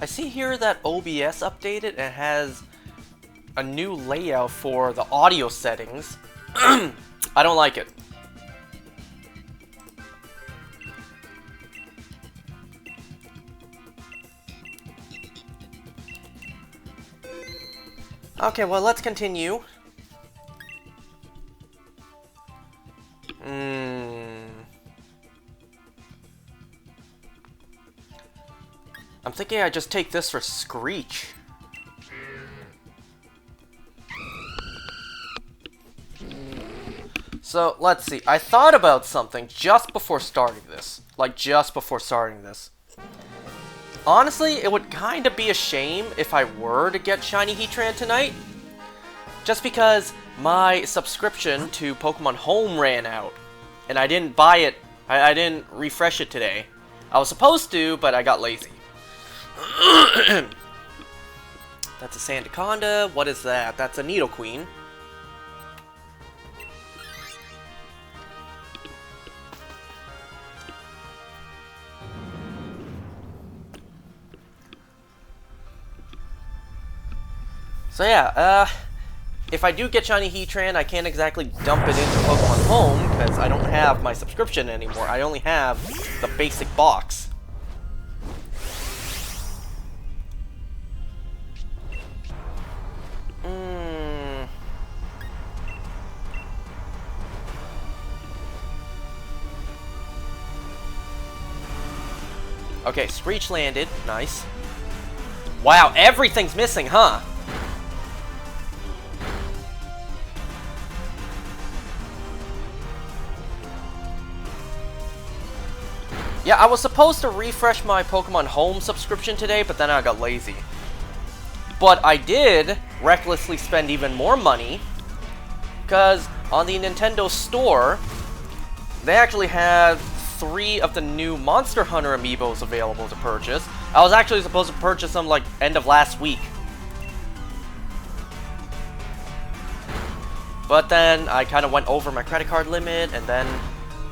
I see here that OBS updated and has a new layout for the audio settings. I don't like it. Okay, well, let's continue. I'm thinking I just take this for Screech. So, let's see. I thought about something just before starting this. Like, just before starting this. Honestly, it would kind of be a shame if I were to get Shiny Heatran tonight. Just because my subscription to Pokemon Home ran out. And I didn't buy it. I didn't refresh it today. I was supposed to, but I got lazy. That's a Sandaconda. What is that? That's a Nidoqueen. So yeah, if I do get Shiny Heatran, I can't exactly dump it into Pokemon Home, because I don't have my subscription anymore. I only have the basic box. Okay, Screech landed. Nice. Wow, everything's missing, huh? Yeah, I was supposed to refresh my Pokemon Home subscription today, but then I got lazy. But I did recklessly spend even more money, because on the Nintendo Store, they actually had 3 of the new Monster Hunter amiibos available to purchase. I was actually supposed to purchase them like end of last week. But then I kind of went over my credit card limit, and then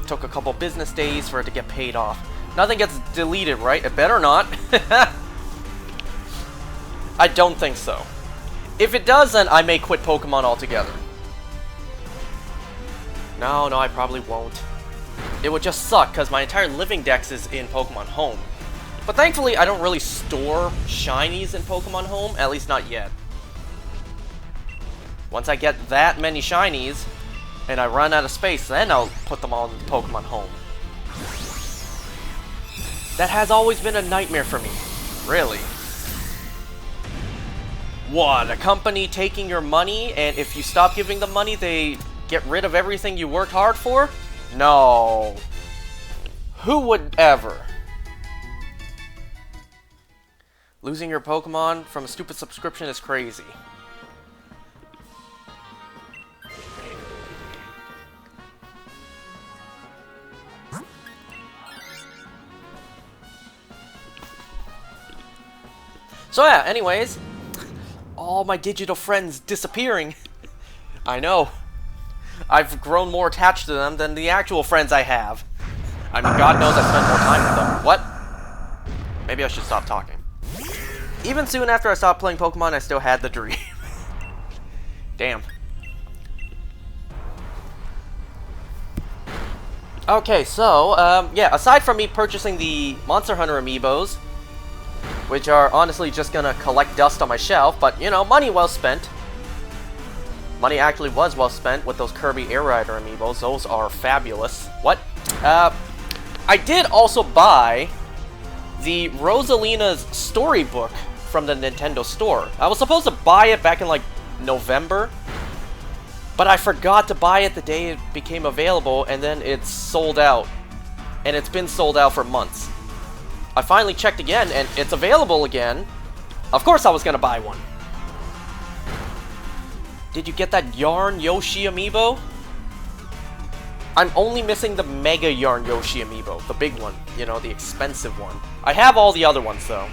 took a couple business days for it to get paid off. Nothing gets deleted, right? It better not. I don't think so. If it does, then I may quit Pokemon altogether. No, I probably won't. It would just suck, because my entire living dex is in Pokemon Home. But thankfully, I don't really store shinies in Pokemon Home, at least not yet. Once I get that many shinies, and I run out of space, then I'll put them all in Pokemon Home. That has always been a nightmare for me. Really. What? A company taking your money, and if you stop giving them money, they get rid of everything you worked hard for? No. Who would ever? Losing your Pokemon from a stupid subscription is crazy. So yeah, anyways, all my digital friends disappearing. I know. I've grown more attached to them than the actual friends I have. I mean, God knows I spend more time with them. What? Maybe I should stop talking. Even soon after I stopped playing Pokemon, I still had the dream. Damn. Okay, so, yeah, aside from me purchasing the Monster Hunter amiibos, which are honestly just gonna collect dust on my shelf, but, you know, money well spent. Money actually was well spent with those Kirby Air Rider amiibos. Those are fabulous. What? I did also buy the Rosalina's storybook from the Nintendo Store. I was supposed to buy it back in, like, November, but I forgot to buy it the day it became available, and then it's sold out. And it's been sold out for months. I finally checked again, and it's available again. Of course I was gonna buy one. Did you get that Yarn Yoshi amiibo? I'm only missing the Mega Yarn Yoshi amiibo, the big one, you know, the expensive one. I have all the other ones, though.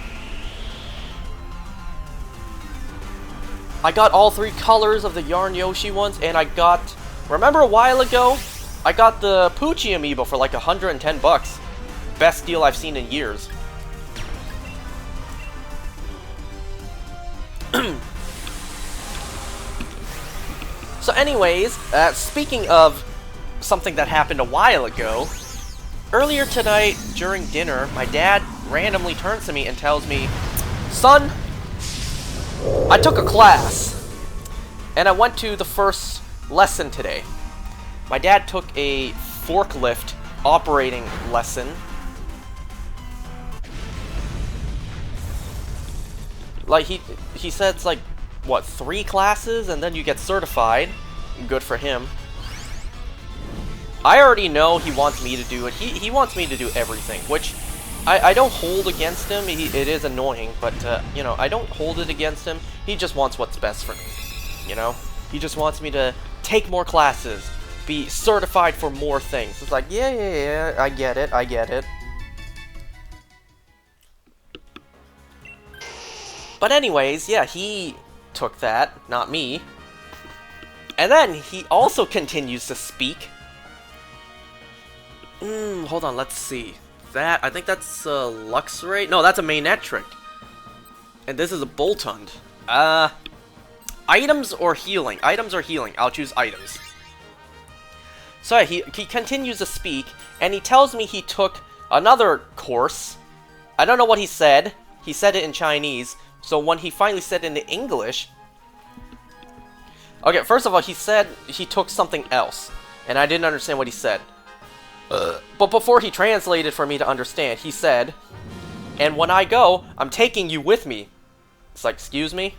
I got all 3 colors of the Yarn Yoshi ones, and I got... Remember a while ago? I got the Poochie amiibo for like 110 bucks. Best deal I've seen in years. So anyways, speaking of something that happened a while ago, earlier tonight during dinner, my dad randomly turns to me and tells me, "Son, I took a class, and I went to the first lesson today." My dad took a forklift operating lesson. Like, he said it's like, what, 3 classes, and then you get certified. Good for him. I already know he wants me to do it. He wants me to do everything, which I don't hold against him. It is annoying, but, you know, I don't hold it against him. He just wants what's best for me, you know? He just wants me to take more classes, be certified for more things. It's like, yeah, I get it. But anyways, yeah, he took that, not me. And then he also continues to speak. Hold on, let's see. I think that's a Luxray? No, that's a Manectric. And this is a Boltund. Items or healing? Items or healing? I'll choose items. So he continues to speak, and he tells me he took another course. I don't know what he said. He said it in Chinese. So when he finally said it in English... Okay, first of all, he said he took something else. And I didn't understand what he said. But before he translated for me to understand, he said, "And when I go, I'm taking you with me." It's like, excuse me?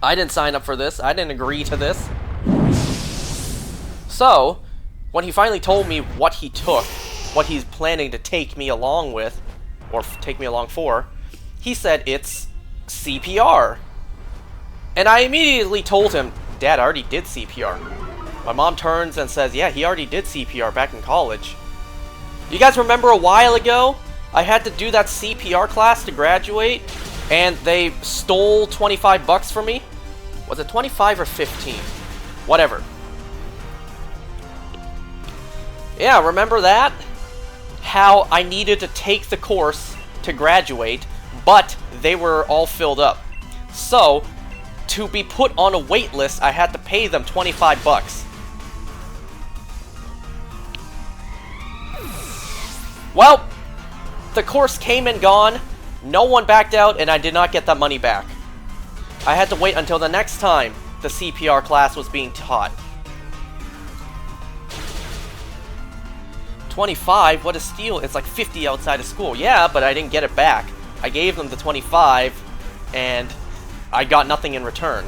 I didn't sign up for this. I didn't agree to this. So, when he finally told me what he took, what he's planning to take me along with, or take me along for, he said it's CPR. And I immediately told him, "Dad, I already did CPR." My mom turns and says, "Yeah, he already did CPR back in college." You guys remember a while ago, I had to do that CPR class to graduate, and they stole 25 bucks from me? Was it 25 or 15? Whatever. Yeah, remember that? How I needed to take the course to graduate, but they were all filled up. So, to be put on a wait list, I had to pay them 25 bucks. Well, the course came and gone, no one backed out, and I did not get that money back. I had to wait until the next time the CPR class was being taught. 25? What a steal. It's like 50 outside of school. Yeah, but I didn't get it back. I gave them the 25, and I got nothing in return.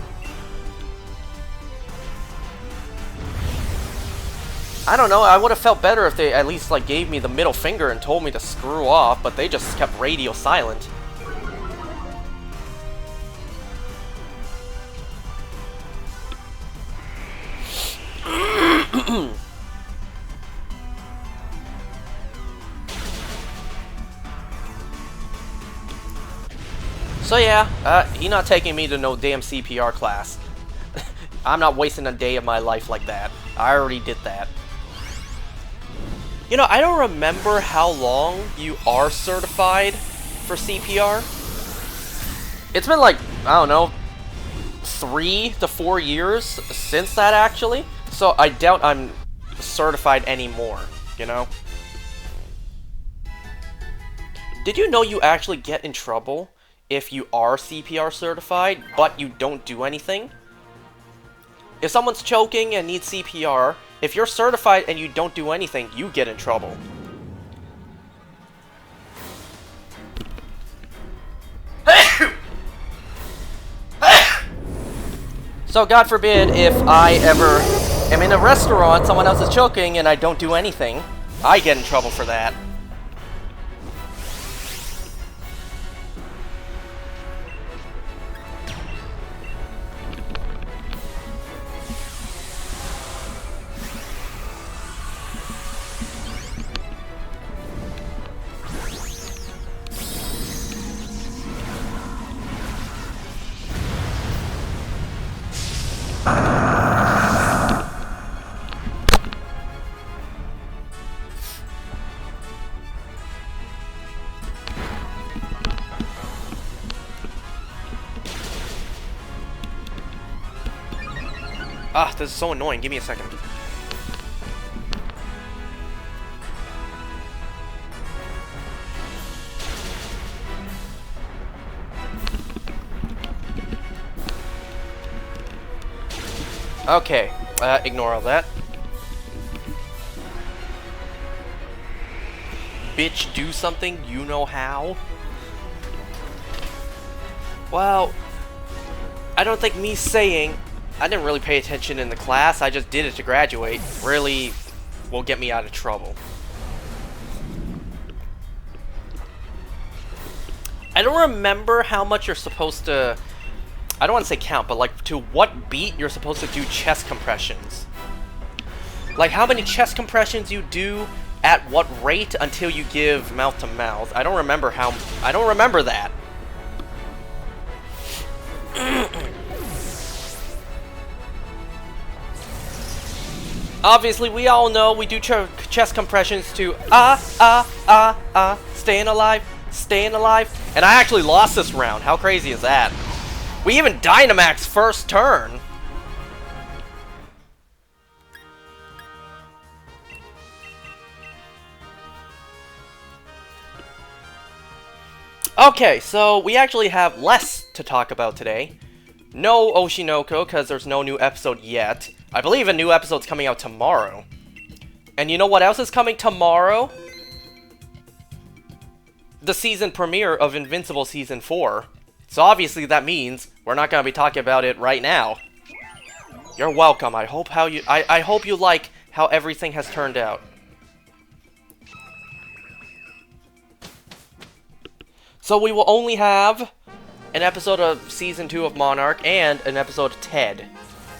I don't know, I would have felt better if they at least like gave me the middle finger and told me to screw off, but they just kept radio silent. So yeah, he not taking me to no damn CPR class. I'm not wasting a day of my life like that. I already did that. You know, I don't remember how long you are certified for CPR. It's been like, I don't know, 3 to 4 years since that, actually. So I doubt I'm certified anymore, you know? Did you know you actually get in trouble if you are CPR certified, but you don't do anything? If someone's choking and needs CPR, if you're certified and you don't do anything, you get in trouble. So God forbid if I ever am in a restaurant, someone else is choking, and I don't do anything, I get in trouble for that. Ah, this is so annoying. Give me a second. Okay, ignore all that. Bitch, do something, you know how? Well, I don't think me saying I didn't really pay attention in the class, I just did it to graduate, really will get me out of trouble. I don't remember how much you're supposed to, I don't want to say count, but like to what beat you're supposed to do chest compressions. Like how many chest compressions you do at what rate until you give mouth to mouth. I don't remember that. Obviously, we all know we do chest compressions to staying alive, and I actually lost this round. How crazy is that? We even Dynamax first turn. Okay, so we actually have less to talk about today. No Oshinoko, because there's no new episode yet. I believe a new episode's coming out tomorrow. And you know what else is coming tomorrow? The season premiere of Invincible Season 4. So obviously that means we're not going to be talking about it right now. You're welcome. I hope you like how everything has turned out. So we will only have an episode of Season 2 of Monarch and an episode of Ted.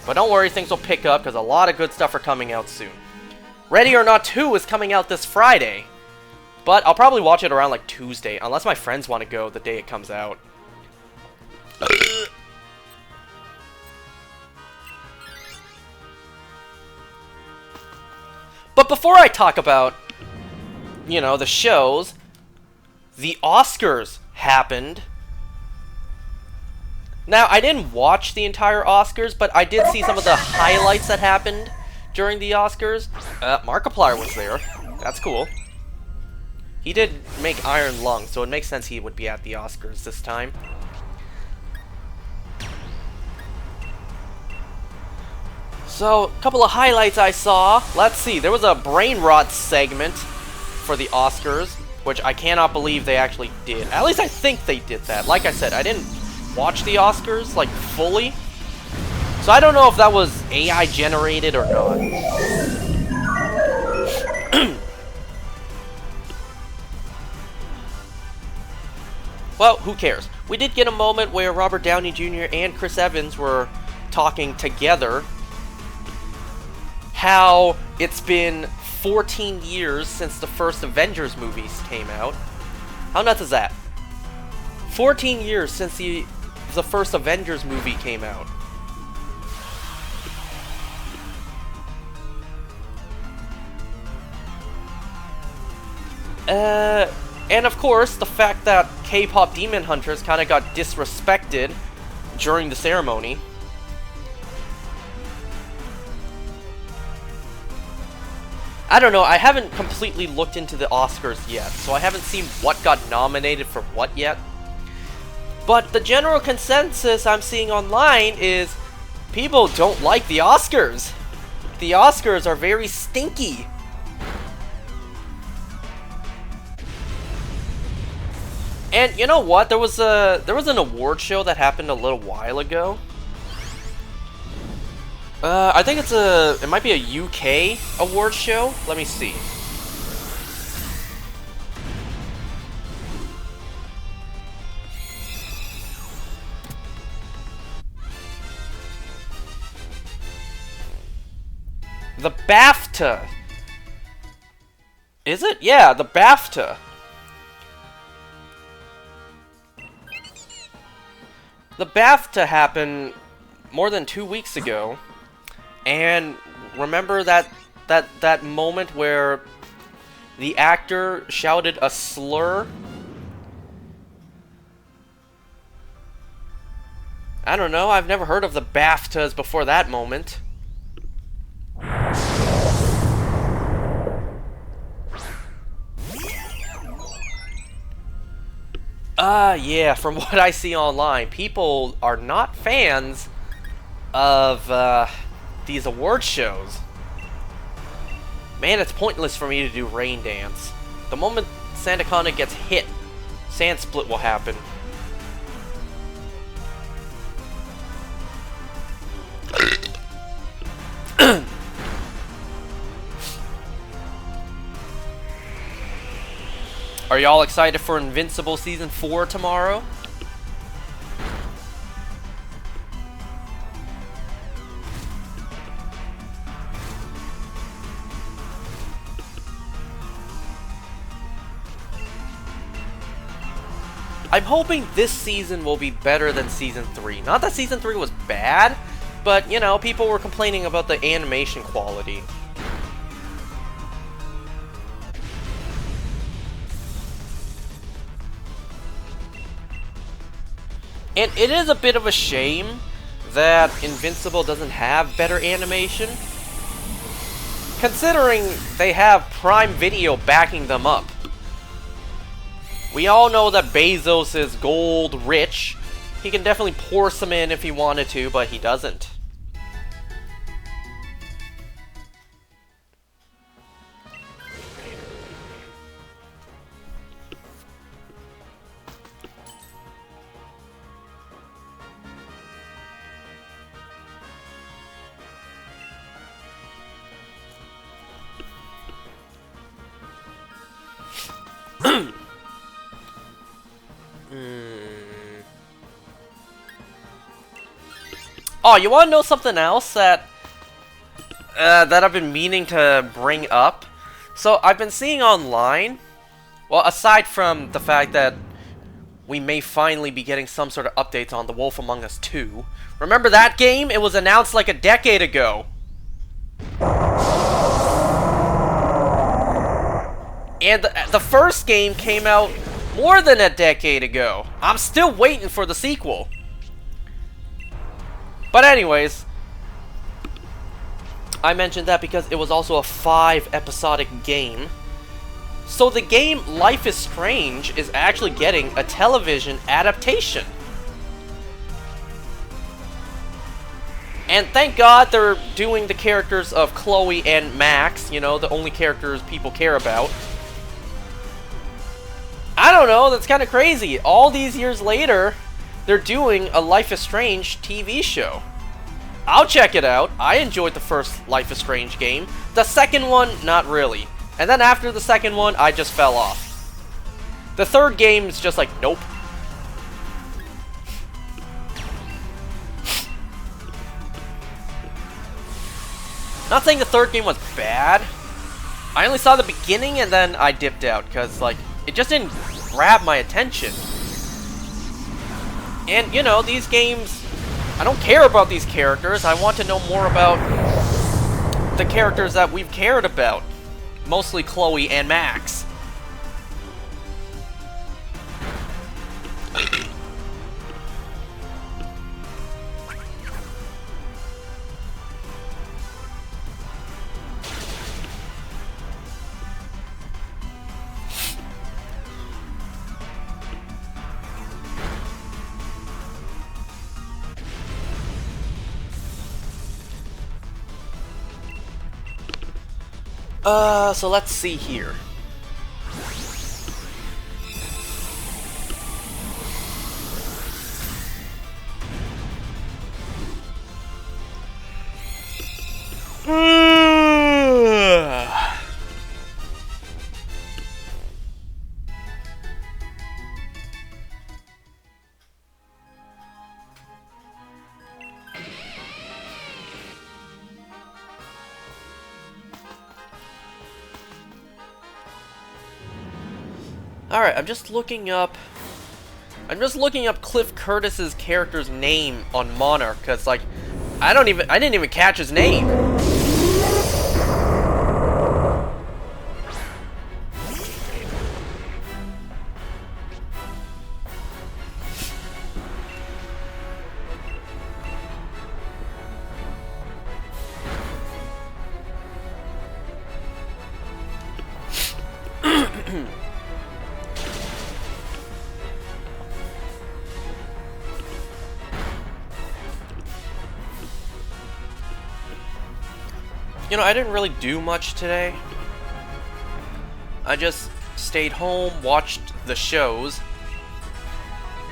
But don't worry, things will pick up because a lot of good stuff are coming out soon. Ready or Not 2 is coming out this Friday. But I'll probably watch it around like Tuesday, unless my friends want to go the day it comes out. But before I talk about, you know, the shows, the Oscars happened. Now, I didn't watch the entire Oscars, but I did see some of the highlights that happened during the Oscars. Markiplier was there. That's cool. He did make Iron Lung, so it makes sense he would be at the Oscars this time. So, a couple of highlights I saw. Let's see, there was a brain rot segment for the Oscars, which I cannot believe they actually did. At least I think they did that. Like I said, I didn't watch the Oscars, like, fully. So I don't know if that was AI generated or not. Well, who cares? We did get a moment where Robert Downey Jr. and Chris Evans were talking together. How it's been 14 years since the first Avengers movies came out. How nuts is that? 14 years since the first Avengers movie came out. And of course, the fact that K-pop Demon Hunters kind of got disrespected during the ceremony. I don't know, I haven't completely looked into the Oscars yet, so I haven't seen what got nominated for what yet. But the general consensus I'm seeing online is people don't like the Oscars. The Oscars are very stinky. And you know what? There was an award show that happened a little while ago. I think it might be a UK award show. Let me see. The BAFTA. Is it? Yeah, the BAFTA. The BAFTA happened more than 2 weeks ago. And remember that moment where the actor shouted a slur? I don't know, I've never heard of the BAFTAs before that moment. Yeah, from what I see online, people are not fans of, these award shows. Man, it's pointless for me to do Rain Dance. The moment Sandaconda gets hit, Sand Split will happen. Are y'all excited for Invincible Season 4 tomorrow? I'm hoping this season will be better than Season 3. Not that Season 3 was bad, but, you know, people were complaining about the animation quality. And it is a bit of a shame that Invincible doesn't have better animation, considering they have Prime Video backing them up. We all know that Bezos is gold rich. He can definitely pour some in if he wanted to, but he doesn't. Oh, you want to know something else that I've been meaning to bring up? So, I've been seeing online, well, aside from the fact that we may finally be getting some sort of updates on The Wolf Among Us 2. Remember that game? It was announced like a decade ago. And the first game came out more than a decade ago. I'm still waiting for the sequel. But anyways, I mentioned that because it was also a 5-episodic game. So the game Life is Strange is actually getting a television adaptation. And thank God they're doing the characters of Chloe and Max, you know, the only characters people care about. I don't know, that's kind of crazy. All these years later, they're doing a Life is Strange TV show. I'll check it out. I enjoyed the first Life is Strange game. The second one, not really. And then after the second one, I just fell off. The third game is just like, nope. Not saying the third game was bad. I only saw the beginning and then I dipped out because, like, it just didn't grab my attention. And, you know, these games, I don't care about these characters. I want to know more about the characters that we've cared about. Mostly Chloe and Max. So let's see here. Alright, I'm just looking up Cliff Curtis's character's name on Monarch, cause like I didn't even catch his name. You know, I didn't really do much today. I just stayed home, watched the shows.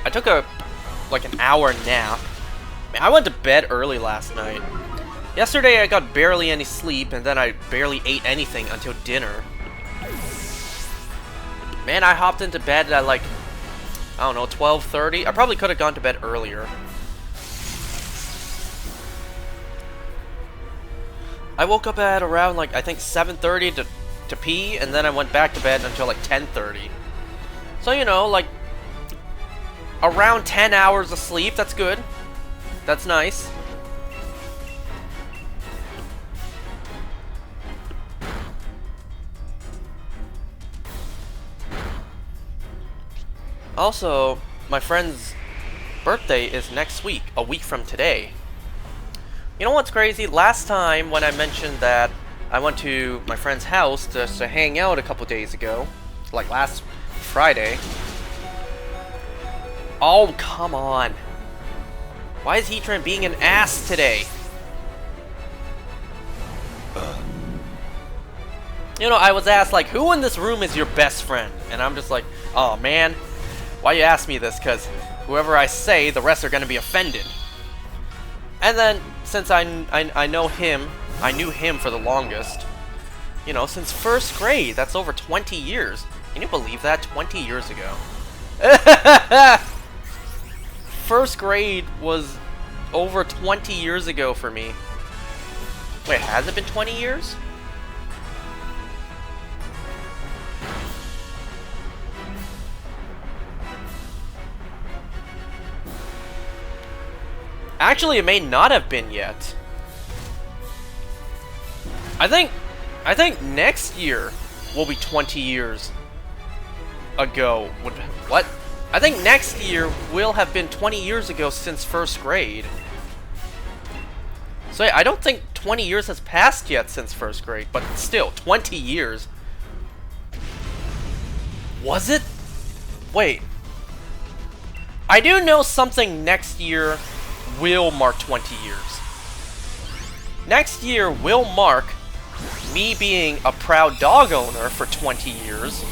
I took like an hour nap. Man, I went to bed early last night. Yesterday I got barely any sleep, and then I barely ate anything until dinner. Man, I hopped into bed at like, I don't know, 12:30. I probably could have gone to bed earlier. I woke up at around like, I think 7:30 to pee, and then I went back to bed until like 10:30. So, you know, like around 10 hours of sleep. That's good. That's nice. Also, my friend's birthday is next week, a week from today. You know what's crazy? Last time when I mentioned that I went to my friend's house just to hang out a couple days ago, like last Friday. Oh, come on. Why is Heatran being an ass today? You know, I was asked, like, who in this room is your best friend? And I'm just like, oh man, why you ask me this? Because whoever I say, the rest are going to be offended. And then, since I know him, I knew him for the longest. You know, since first grade, that's over 20 years. Can you believe that? 20 years ago. First grade was over 20 years ago for me. Wait, has it been 20 years? Actually, it may not have been yet. I think next year will be 20 years ago. What? I think next year will have been 20 years ago since first grade. So yeah, I don't think 20 years has passed yet since first grade, but still, 20 years. Was it? Wait. I do know something next year will mark 20 years. Next year will mark me being a proud dog owner for 20 years.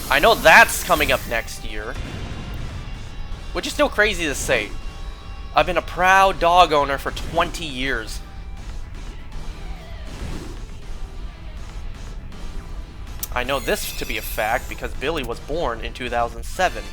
I know that's coming up next year. Which is still crazy to say. I've been a proud dog owner for 20 years. I know this to be a fact because Billy was born in 2007.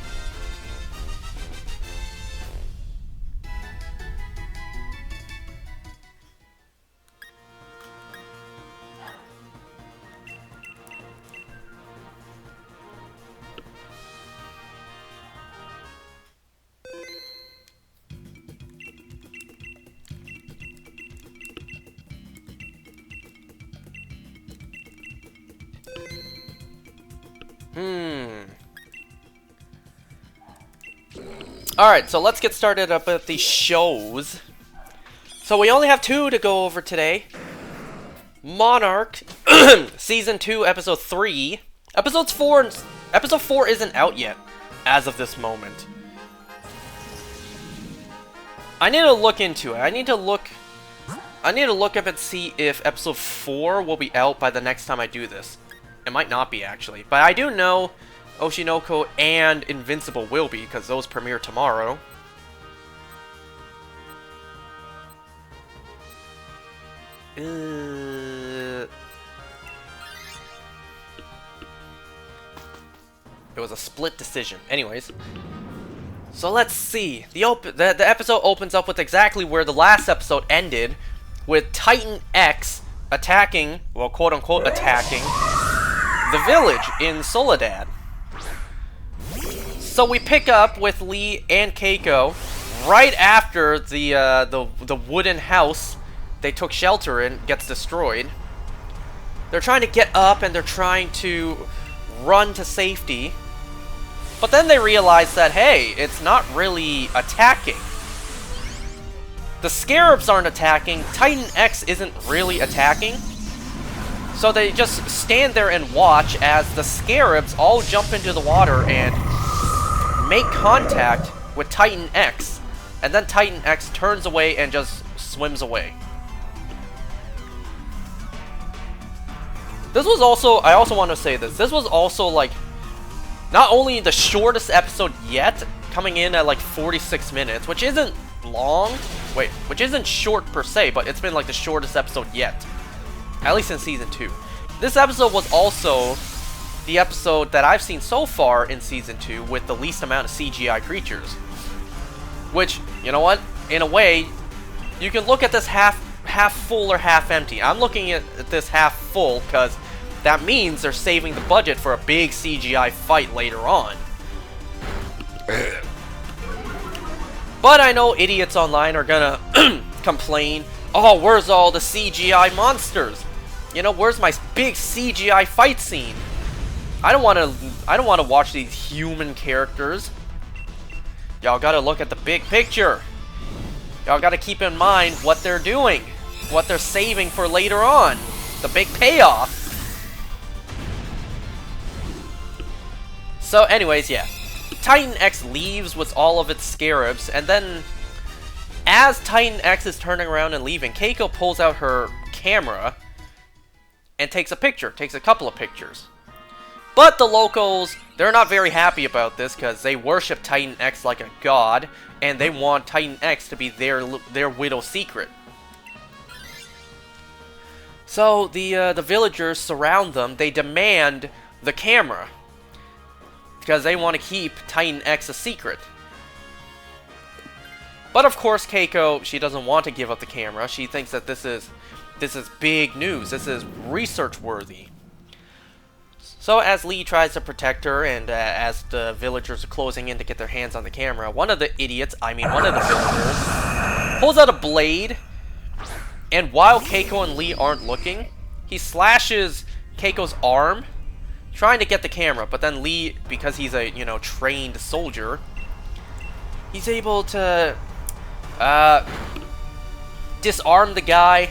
Alright, so let's get started up with the shows. So we only have 2 to go over today. Monarch, Season 2, Episode 3. Episode 4 isn't out yet, as of this moment. I need to look into it. I need to look up and see if Episode 4 will be out by the next time I do this. It might not be, actually. But I do know Oshinoko and Invincible will be, because those premiere tomorrow. It was a split decision. Anyways. So let's see. The episode opens up with exactly where the last episode ended, with Titan X attacking, well, quote-unquote attacking, the village in Soledad. So we pick up with Lee and Keiko right after the wooden house they took shelter in gets destroyed. They're trying to get up and they're trying to run to safety. But then they realize that, hey, it's not really attacking. The Scarabs aren't attacking, Titan X isn't really attacking. So they just stand there and watch as the Scarabs all jump into the water and make contact with Titan X. And then Titan X turns away and just swims away. This was also, I also want to say this was also like, not only the shortest episode yet, coming in at like 46 minutes, which isn't long, which isn't short per se, but it's been like the shortest episode yet. At least in Season 2. This episode was also the episode that I've seen so far in Season 2 with the least amount of CGI creatures. Which, you know what? In a way, you can look at this half full or half empty. I'm looking at this half full because that means they're saving the budget for a big CGI fight later on. But I know idiots online are gonna complain, oh, where's all the CGI monsters? You know, where's my big CGI fight scene? I don't want to watch these human characters. Y'all gotta look at the big picture. Y'all gotta keep in mind what they're doing, what they're saving for later on, the big payoff. So anyways, yeah. Titan X leaves with all of its scarabs, and then as Titan X is turning around and leaving, Keiko pulls out her camera and takes a picture, takes a couple of pictures. But the locals, they're not very happy about this because they worship Titan X like a god, and they want Titan X to be their widow's secret. So the villagers surround them. They demand the camera because they want to keep Titan X a secret. But of course, Keiko, she doesn't want to give up the camera. She thinks that this is big news. This is research worthy. So as Lee tries to protect her, and as the villagers are closing in to get their hands on the camera, one of the villagers, pulls out a blade, and while Keiko and Lee aren't looking, he slashes Keiko's arm, trying to get the camera. But then Lee, because he's a, trained soldier, he's able to disarm the guy,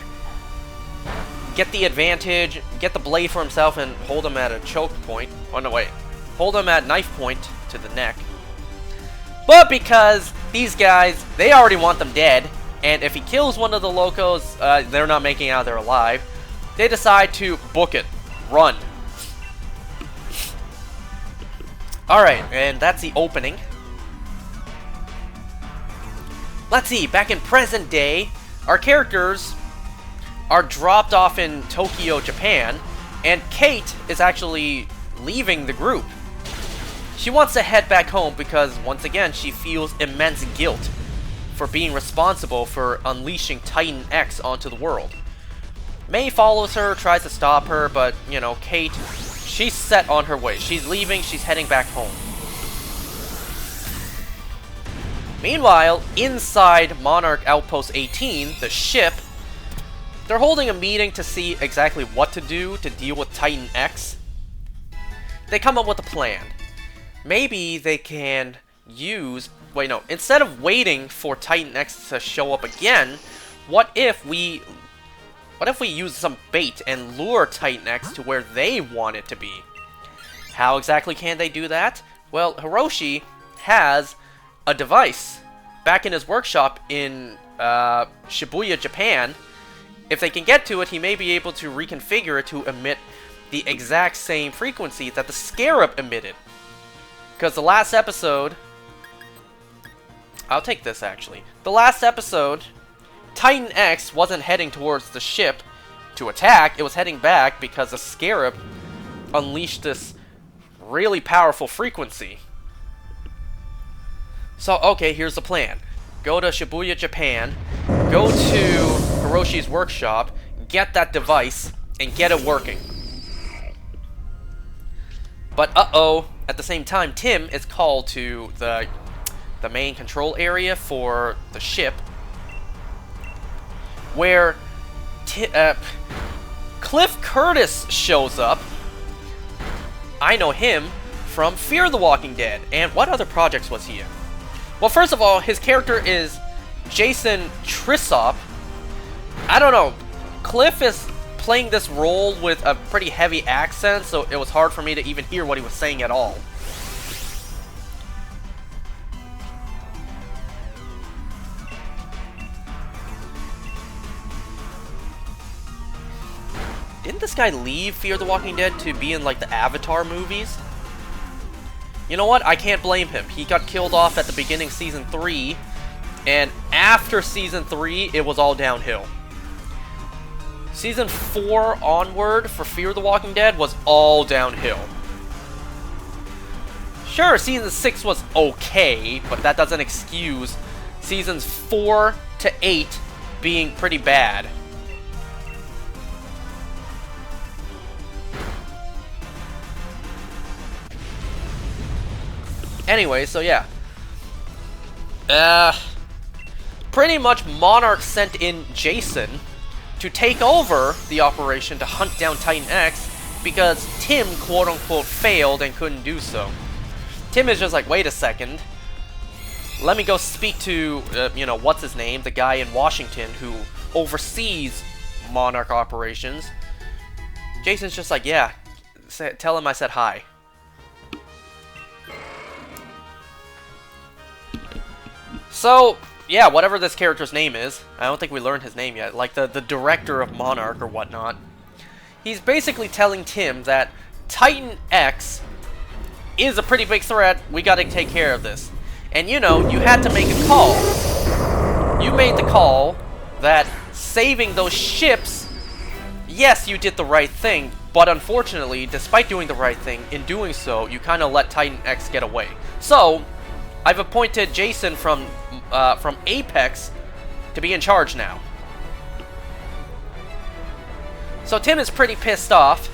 get the advantage, get the blade for himself, and hold him at a choke point. Oh no, wait. Hold him at knife point to the neck. But because these guys, they already want them dead, and if he kills one of the locals, they're not making out they're alive, they decide to book it. Run. Alright, and that's the opening. Let's see, back in present day, our characters are dropped off in Tokyo, Japan, and Kate is actually leaving the group. She wants to head back home because, once again, she feels immense guilt for being responsible for unleashing Titan X onto the world. May follows her, tries to stop her, but, Kate, she's set on her way. She's leaving, she's heading back home. Meanwhile, inside Monarch Outpost 18, the ship, they're holding a meeting to see exactly what to do to deal with Titan X. They come up with a plan. Maybe they can use... Wait, no. Instead of waiting for Titan X to show up again, what if we use some bait and lure Titan X to where they want it to be? How exactly can they do that? Well, Hiroshi has a device back in his workshop in Shibuya, Japan. If they can get to it, he may be able to reconfigure it to emit the exact same frequency that the Scarab emitted. Because the last episode... I'll take this, actually. The last episode, Titan X wasn't heading towards the ship to attack. It was heading back because the Scarab unleashed this really powerful frequency. So, okay, here's the plan. Go to Shibuya, Japan. Go to Hiroshi's workshop, get that device, and get it working. But at the same time, Tim is called to the main control area for the ship, where Cliff Curtis shows up. I know him from Fear the Walking Dead, and what other projects was he in? Well, first of all, his character is Jason Trissop. I don't know. Cliff is playing this role with a pretty heavy accent, so it was hard for me to even hear what he was saying at all. Didn't this guy leave Fear the Walking Dead to be in, like, the Avatar movies? You know what? I can't blame him. He got killed off at the beginning of Season 3, and after Season 3, it was all downhill. Season 4 onward for Fear the Walking Dead was all downhill. Sure, Season 6 was okay, but that doesn't excuse Seasons 4 to 8 being pretty bad. Anyway, so yeah. Pretty much Monarch sent in Jason to take over the operation to hunt down Titan X because Tim, quote-unquote, failed and couldn't do so. Tim is just like, wait a second. Let me go speak to, you know, what's his name? The guy in Washington who oversees Monarch operations. Jason's just like, yeah, tell him I said hi. So, yeah, whatever this character's name is, I don't think we learned his name yet, like the director of Monarch or whatnot, he's basically telling Tim that Titan X is a pretty big threat, we gotta take care of this. And you know, you had to make a call. You made the call that saving those ships, yes, you did the right thing, but unfortunately, despite doing the right thing, in doing so, you kind of let Titan X get away. So, I've appointed Jason from Apex to be in charge now. So Tim is pretty pissed off.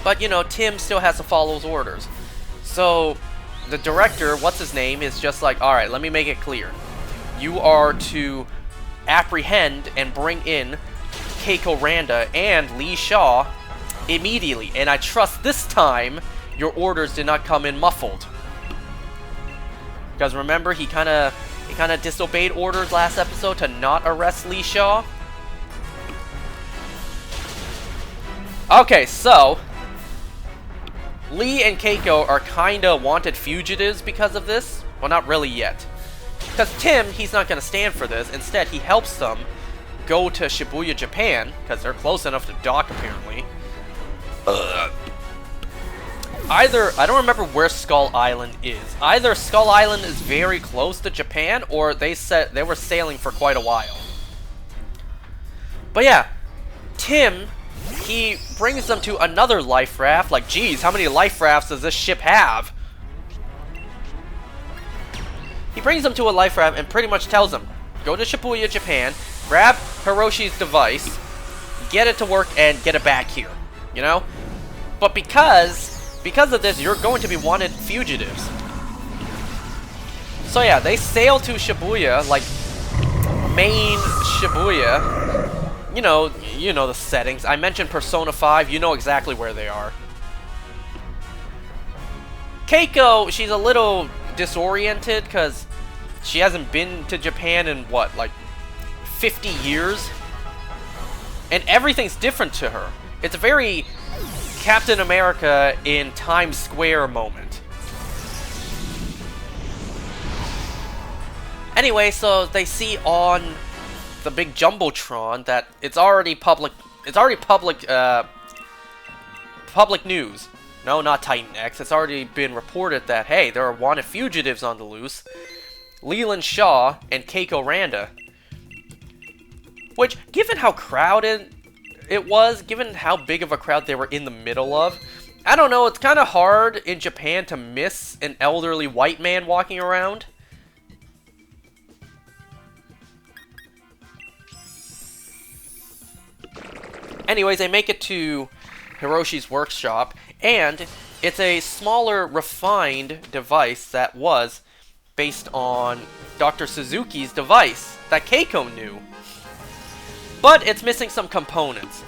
But, you know, Tim still has to follow his orders. So, the director, what's his name, is just like, alright, let me make it clear. You are to apprehend and bring in Keiko Randa and Lee Shaw immediately. And I trust this time your orders did not come in muffled. Because remember, he kind of disobeyed orders last episode to not arrest Lee Shaw. Okay, so Lee and Keiko are kind of wanted fugitives because of this. Well, not really yet. Because Tim, he's not going to stand for this. Instead, he helps them go to Shibuya, Japan, because they're close enough to dock, apparently. Either, I don't remember where Skull Island is. Either Skull Island is very close to Japan, or they were sailing for quite a while. But yeah, Tim, he brings them to another life raft. Like, geez, how many life rafts does this ship have? He brings them to a life raft and pretty much tells them, go to Shibuya, Japan, grab Hiroshi's device, get it to work, and get it back here. You know? But because of this, you're going to be wanted fugitives. So yeah, they sail to Shibuya, like main Shibuya. You know the settings. I mentioned Persona 5, you know exactly where they are. Keiko, she's a little disoriented because she hasn't been to Japan in what, like 50 years? And everything's different to her. It's a very Captain America in Times Square moment. Anyway, so they see on the big Jumbotron that it's already public news. No, not Titan X. It's already been reported that, hey, there are wanted fugitives on the loose. Leland Shaw and Keiko Randa. Which, given how crowded it was, given how big of a crowd they were in the middle of, I don't know, it's kind of hard in Japan to miss an elderly white man walking around. Anyways, they make it to Hiroshi's workshop, and it's a smaller, refined device that was based on Dr. Suzuki's device that Keiko knew. But it's missing some components.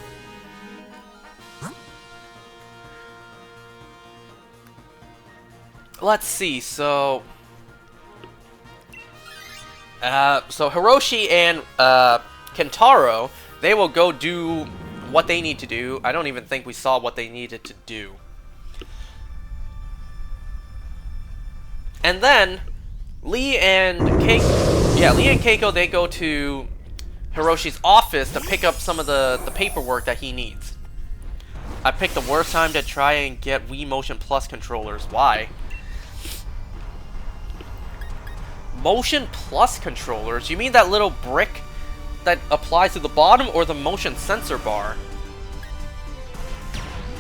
Let's see, so Hiroshi and Kentaro, they will go do what they need to do. I don't even think we saw what they needed to do. And then Lee and Keiko, they go to Hiroshi's office to pick up some of the paperwork that he needs. I picked the worst time to try and get Wii Motion Plus controllers. Why? Motion Plus controllers? You mean that little brick that applies to the bottom, or the motion sensor bar?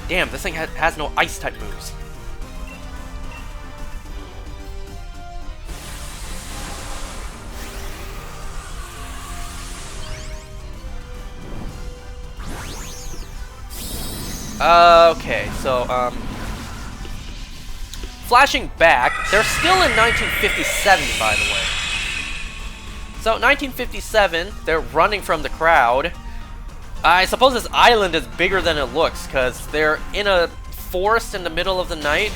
Damn, this thing has no ice type moves. Okay, so, flashing back, they're still in 1957, by the way. So, 1957, they're running from the crowd. I suppose this island is bigger than it looks, because they're in a forest in the middle of the night.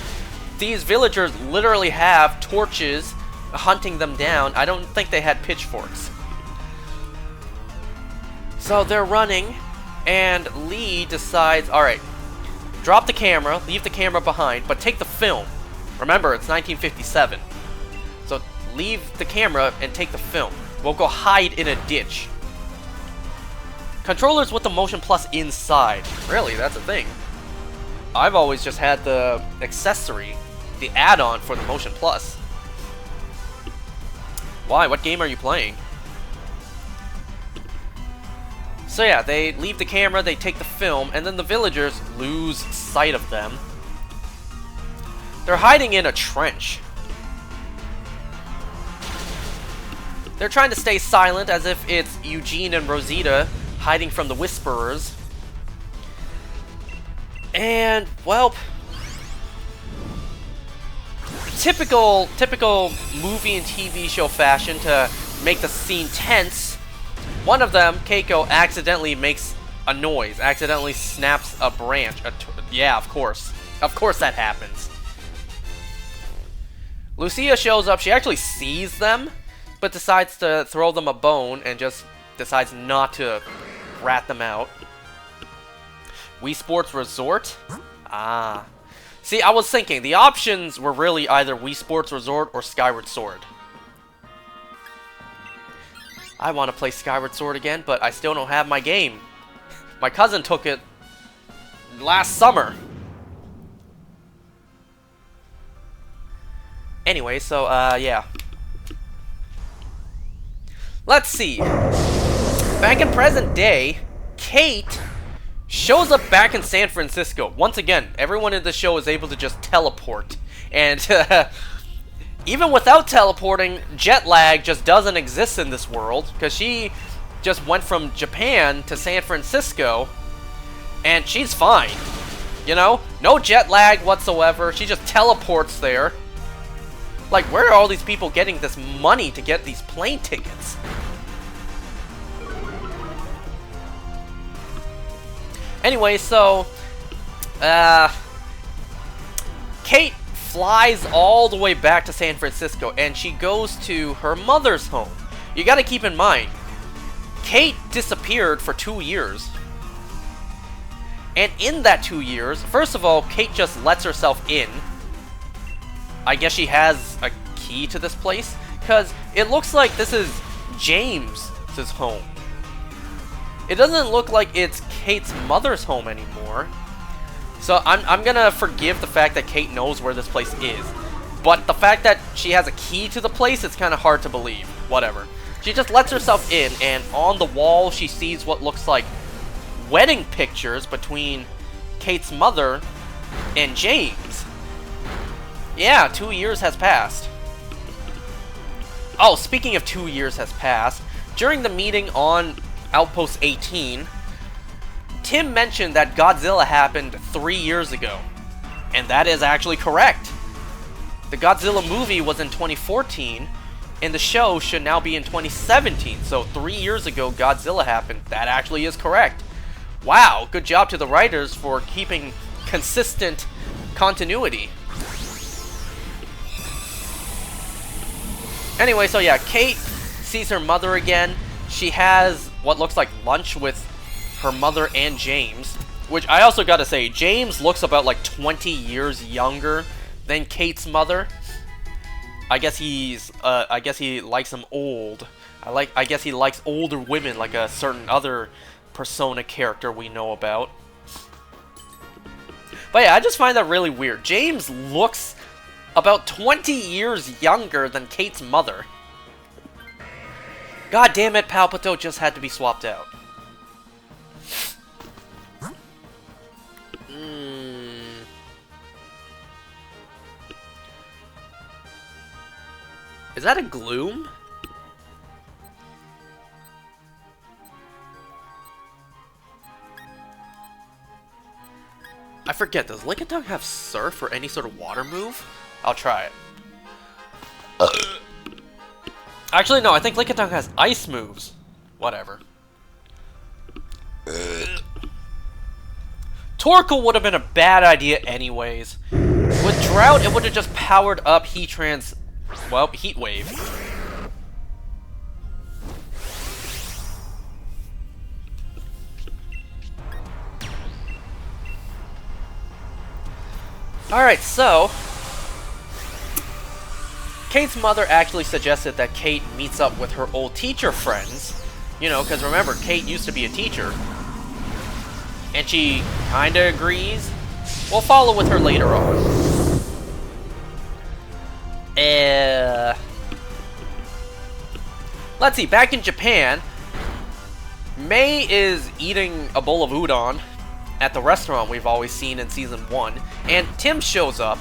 These villagers literally have torches hunting them down. I don't think they had pitchforks. So, they're running, and Lee decides, alright, drop the camera, leave the camera behind, but take the film. Remember, it's 1957. So leave the camera and take the film. We'll go hide in a ditch. Controllers with the Motion Plus inside. Really, that's a thing. I've always just had the accessory, the add-on for the Motion Plus. Why? What game are you playing? So yeah, they leave the camera, they take the film, and then the villagers lose sight of them. They're hiding in a trench. They're trying to stay silent as if it's Eugene and Rosita hiding from the Whisperers. And, well, typical movie and TV show fashion to make the scene tense. One of them, Keiko, accidentally makes a noise, accidentally snaps a branch. Yeah, of course. Of course that happens. Lucia shows up, she actually sees them, but decides to throw them a bone and just decides not to rat them out. Wii Sports Resort? Ah. See, I was thinking, the options were really either Wii Sports Resort or Skyward Sword. I want to play Skyward Sword again, but I still don't have my game. My cousin took it last summer. Anyway, so, yeah. Let's see. Back in present day, Kate shows up back in San Francisco. Once again, everyone in the show is able to just teleport. And even without teleporting, jet lag just doesn't exist in this world, because she just went from Japan to San Francisco, and she's fine. You know? No jet lag whatsoever. She just teleports there. Like, where are all these people getting this money to get these plane tickets? Anyway, so, Kate flies all the way back to San Francisco, and she goes to her mother's home. You gotta keep in mind, Kate disappeared for 2 years. And in that 2 years, first of all, Kate just lets herself in. I guess she has a key to this place, because it looks like this is James's home. It doesn't look like it's Kate's mother's home anymore. So I'm gonna forgive the fact that Kate knows where this place is. But the fact that she has a key to the place, it's kind of hard to believe. Whatever. She just lets herself in, and on the wall she sees what looks like wedding pictures between Kate's mother and James. Yeah, 2 years has passed. Oh, speaking of 2 years has passed, during the meeting on Outpost 18, Tim mentioned that Godzilla happened 3 years ago. And that is actually correct. The Godzilla movie was in 2014, and the show should now be in 2017. So 3 years ago, Godzilla happened. That actually is correct. Wow, good job to the writers for keeping consistent continuity. Anyway, so yeah, Kate sees her mother again. She has what looks like lunch with her mother and James, which I also gotta say, James looks about like 20 years younger than Kate's mother. I guess he likes him old. I guess he likes older women like a certain other Persona character we know about. But yeah, I just find that really weird. James looks about 20 years younger than Kate's mother. God damn it, Palpito just had to be swapped out. Is that a Gloom? I forget, does Lickitung have Surf or any sort of water move? I'll try it. Actually, no, I think Lickitung has Ice moves. Whatever. Torkoal would have been a bad idea anyways. With Drought, it would have just powered up Heatran's, well, Heat Wave. Alright, so Kate's mother actually suggested that Kate meets up with her old teacher friends. You know, because remember, Kate used to be a teacher. And she kinda agrees. We'll follow with her later on. Let's see, back in Japan, Mei is eating a bowl of udon at the restaurant we've always seen in Season 1, and Tim shows up.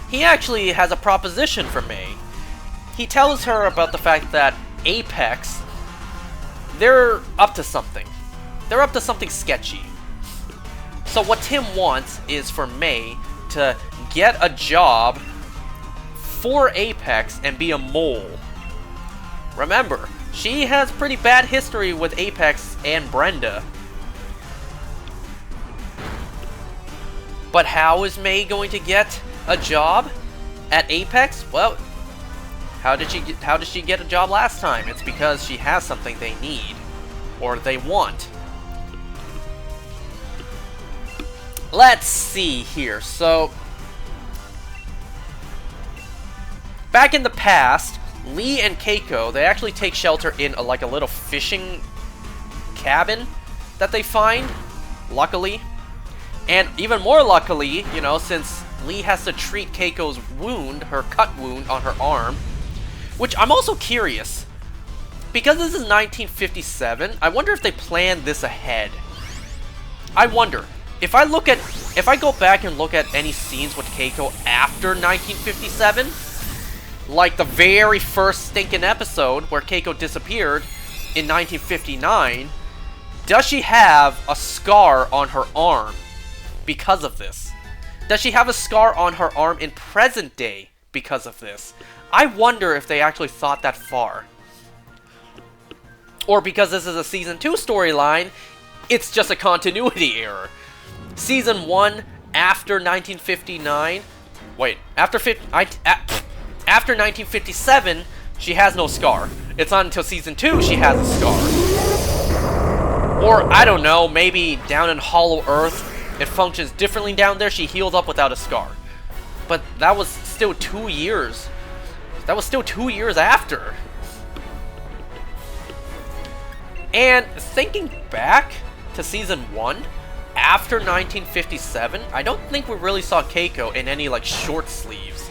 He actually has a proposition for Mei. He tells her about the fact that Apex, they're up to something. They're up to something sketchy. So what Tim wants is for Mei to get a job for Apex and be a mole. Remember, she has pretty bad history with Apex and Brenda. But how is Mei going to get a job at Apex? Well, how did she get a job last time? It's because she has something they need or they want. Let's see here. So back in the past, Lee and Keiko, they actually take shelter in like a little fishing cabin that they find, luckily. And even more luckily, you know, since Lee has to treat Keiko's wound, her cut wound on her arm, which I'm also curious, because this is 1957, I wonder if they planned this ahead. I wonder, if I go back and look at any scenes with Keiko after 1957, like the very first stinking episode where Keiko disappeared in 1959, does she have a scar on her arm because of this? Does she have a scar on her arm in present day because of this? I wonder if they actually thought that far. Or because this is a Season 2 storyline, it's just a continuity error. Season 1, after 1959... Wait, after 1957, she has no scar. It's not until Season 2 she has a scar. Or, I don't know, maybe down in Hollow Earth, it functions differently down there, she healed up without a scar. But that was still 2 years. That was still 2 years after. And thinking back to Season 1, after 1957, I don't think we really saw Keiko in any, like, short sleeves.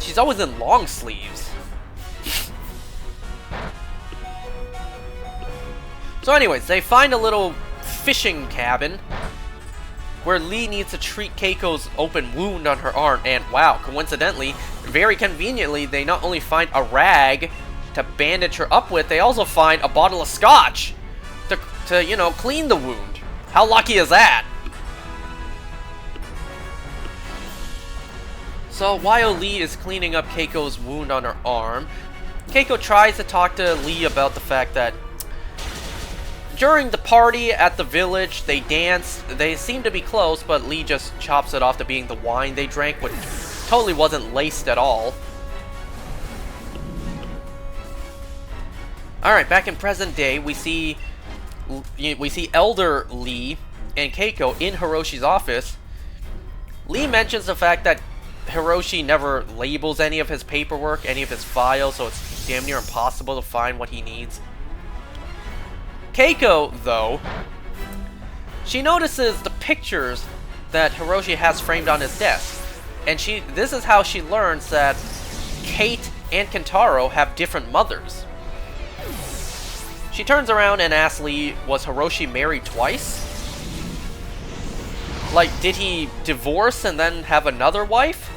She's always in long sleeves. So anyways, they find a little fishing cabin where Lee needs to treat Keiko's open wound on her arm, and wow, coincidentally, very conveniently, they not only find a rag to bandage her up with, they also find a bottle of scotch to you know, clean the wound. How lucky is that? So while Lee is cleaning up Keiko's wound on her arm, Keiko tries to talk to Lee about the fact that during the party at the village, they danced, they seemed to be close, but Lee just chops it off to being the wine they drank, which totally wasn't laced at all. Alright, back in present day, we see Elder Lee and Keiko in Hiroshi's office. Lee mentions the fact that Hiroshi never labels any of his paperwork, any of his files, so it's damn near impossible to find what he needs. Keiko, though, she notices the pictures that Hiroshi has framed on his desk. And this is how she learns that Kate and Kentaro have different mothers. She turns around and asks Lee, was Hiroshi married twice? Like, did he divorce and then have another wife?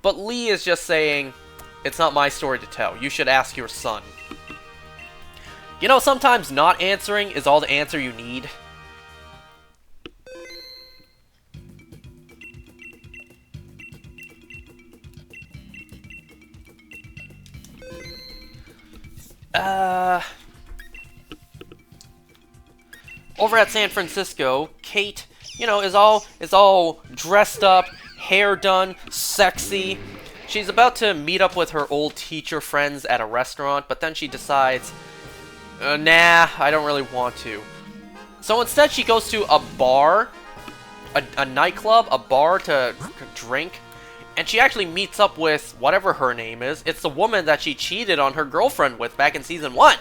But Lee is just saying, it's not my story to tell. You should ask your son. You know, sometimes not answering is all the answer you need. Over at San Francisco, Kate, you know, is all dressed up, hair done, sexy. She's about to meet up with her old teacher friends at a restaurant, but then she decides, nah, I don't really want to. So instead she goes to a bar, a nightclub, a bar to drink, and she actually meets up with whatever her name is. It's the woman that she cheated on her girlfriend with back in Season 1.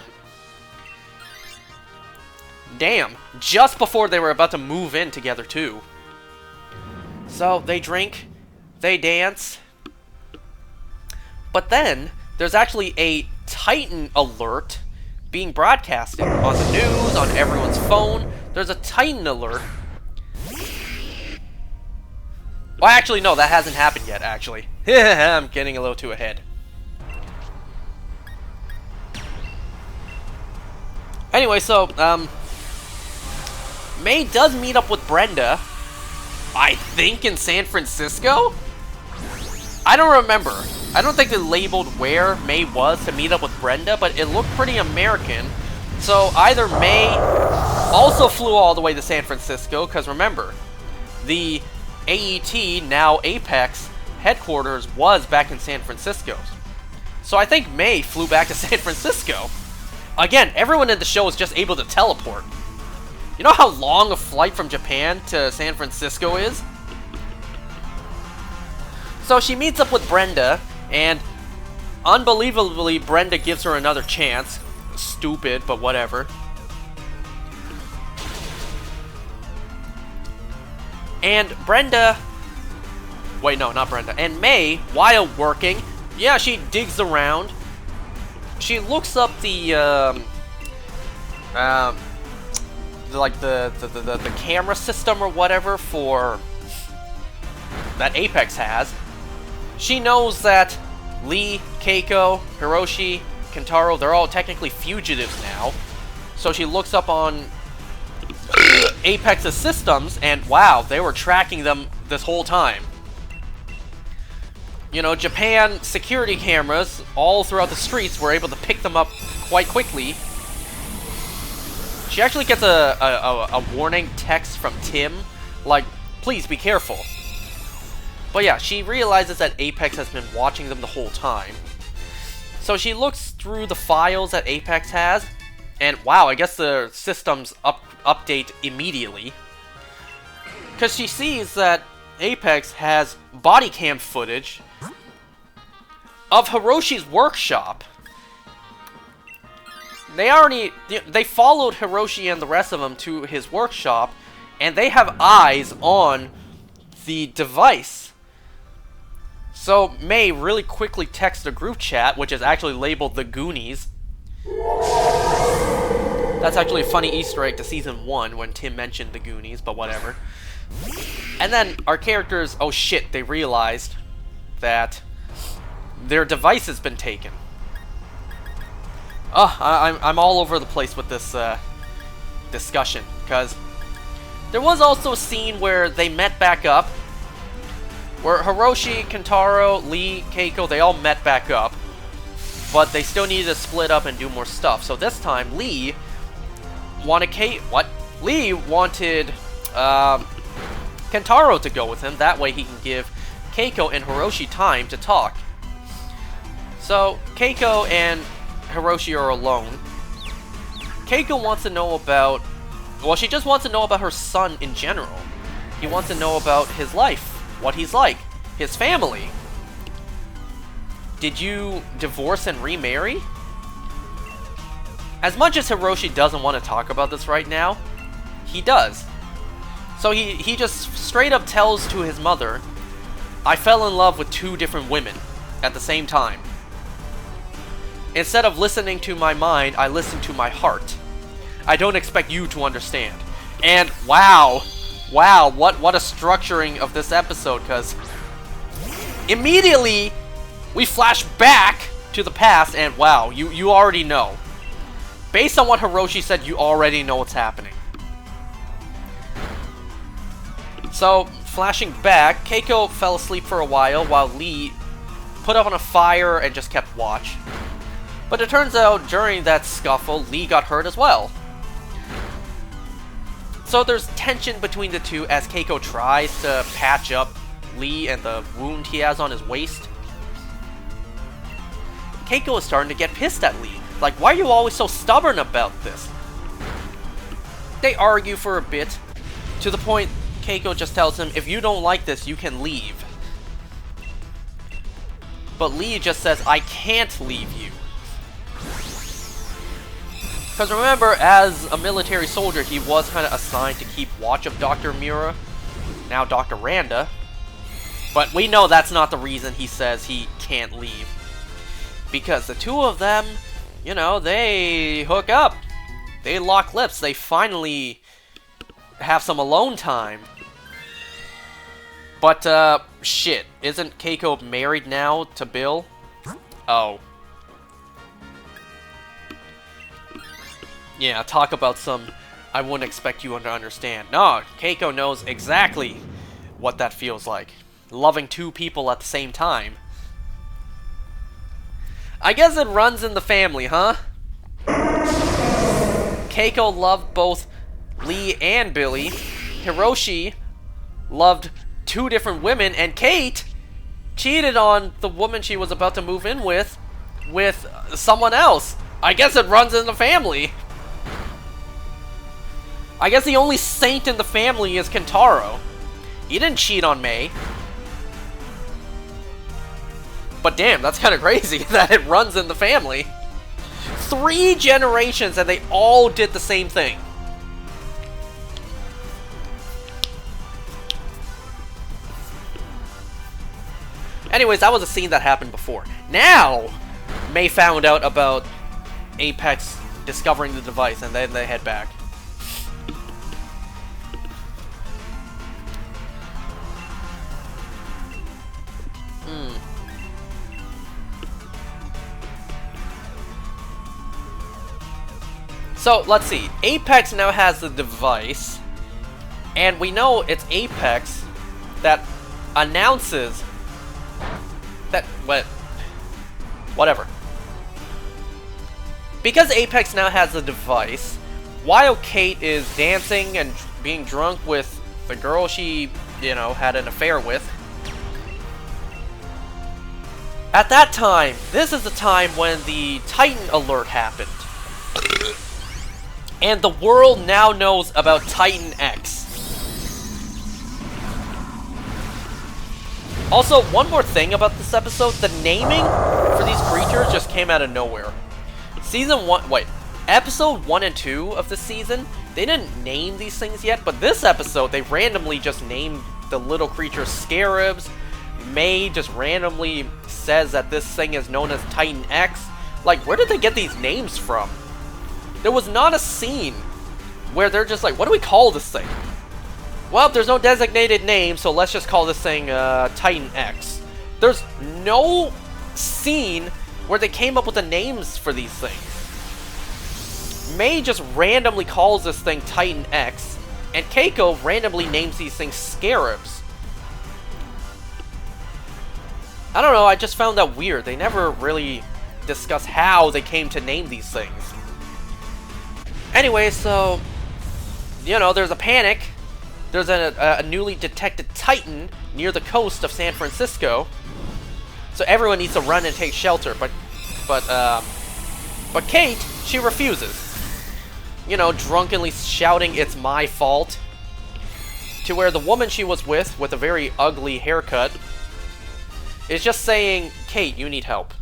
Damn, just before they were about to move in together too. So they drink, they dance, but then there's actually a Titan alert being broadcasted on the news, on everyone's phone. There's a Titan alert. Well, actually, no, that hasn't happened yet, actually. I'm getting a little too ahead. Anyway, so, May does meet up with Brenda, I think in San Francisco? I don't remember. I don't think they labeled where May was to meet up with Brenda, but it looked pretty American. So either May also flew all the way to San Francisco, because remember, the AET, now Apex, headquarters was back in San Francisco. So I think May flew back to San Francisco. Again, everyone in the show is just able to teleport. You know how long a flight from Japan to San Francisco is? So she meets up with Brenda, and unbelievably, Brenda gives her another chance. Stupid, but whatever. And Brenda... Wait, no, not Brenda. And May, while working, yeah, she digs around. She looks up the camera system or whatever for that Apex has. She knows that Lee, Keiko, Hiroshi, Kentaro, they're all technically fugitives now. So she looks up on Apex's systems, and wow, they were tracking them this whole time. You know, Japan security cameras all throughout the streets were able to pick them up quite quickly. She actually gets a warning text from Tim, like, please be careful. But yeah, she realizes that Apex has been watching them the whole time. So she looks through the files that Apex has, and wow, I guess the systems update immediately. Because she sees that Apex has body cam footage of Hiroshi's workshop. They followed Hiroshi and the rest of them to his workshop, and they have eyes on the device. So May really quickly texts a group chat, which is actually labeled The Goonies. That's actually a funny Easter egg to Season 1 when Tim mentioned The Goonies, but whatever. And then our characters, oh shit, they realized that their device has been taken. Oh, I'm all over the place with this discussion, because there was also a scene where they met back up, where Hiroshi, Kentaro, Lee, Keiko, they all met back up, but they still needed to split up and do more stuff. So this time, Lee wanted Kentaro to go with him. That way he can give Keiko and Hiroshi time to talk. So Keiko and Hiroshi are alone. Keiko wants to know about... Well, she just wants to know about her son in general. He wants to know about his life, what he's like, his family. Did you divorce and remarry? As much as Hiroshi doesn't want to talk about this right now, he does. So he just straight up tells to his mother, I fell in love with 2 different women at the same time. Instead of listening to my mind, I listened to my heart. I don't expect you to understand. And wow, what a structuring of this episode, because immediately we flash back to the past, and wow, you already know. Based on what Hiroshi said, you already know what's happening. So, flashing back, Keiko fell asleep for a while Lee put up on a fire and just kept watch. But it turns out during that scuffle, Lee got hurt as well. So there's tension between the two as Keiko tries to patch up Lee and the wound he has on his waist. Keiko is starting to get pissed at Lee. Like, why are you always so stubborn about this? They argue for a bit, to the point Keiko just tells him, if you don't like this, you can leave. But Lee just says, I can't leave you. Because remember, as a military soldier, he was kind of assigned to keep watch of Dr. Miura, now Dr. Randa. But we know that's not the reason he says he can't leave. Because the two of them, you know, they hook up. They lock lips. They finally have some alone time. But, shit. Isn't Keiko married now to Bill? Oh. Yeah, talk about some I wouldn't expect you to understand. No, Keiko knows exactly what that feels like. Loving 2 people at the same time. I guess it runs in the family, huh? Keiko loved both Lee and Billy. Hiroshi loved 2 different women, and Kate cheated on the woman she was about to move in with someone else. I guess it runs in the family. I guess the only saint in the family is Kentaro. He didn't cheat on May. But damn, that's kind of crazy that it runs in the family. 3 generations and they all did the same thing. Anyways, that was a scene that happened before. Now, May found out about Apex discovering the device and then they head back. So, let's see. Apex now has the device, and we know it's Apex that announces that... whatever. Because Apex now has the device, while Kate is dancing and being drunk with the girl she, you know, had an affair with, at that time, this is the time when the Titan alert happened. And the world now knows about Titan X. Also, one more thing about this episode, the naming for these creatures just came out of nowhere. Episode 1 and 2 of the season, they didn't name these things yet, but this episode, they randomly just named the little creatures Scarabs. May just randomly says that this thing is known as Titan X. Like, where did they get these names from? There was not a scene where they're just like, what do we call this thing? Well, there's no designated name, so let's just call this thing Titan X. There's no scene where they came up with the names for these things. May just randomly calls this thing Titan X, and Keiko randomly names these things Scarabs. I don't know, I just found that weird. They never really discuss how they came to name these things. Anyway, so, you know, there's a panic. There's a newly detected Titan near the coast of San Francisco. So everyone needs to run and take shelter, but Kate, she refuses. You know, drunkenly shouting, "It's my fault," to where the woman she was with a very ugly haircut, It's just saying, Kate, you need help.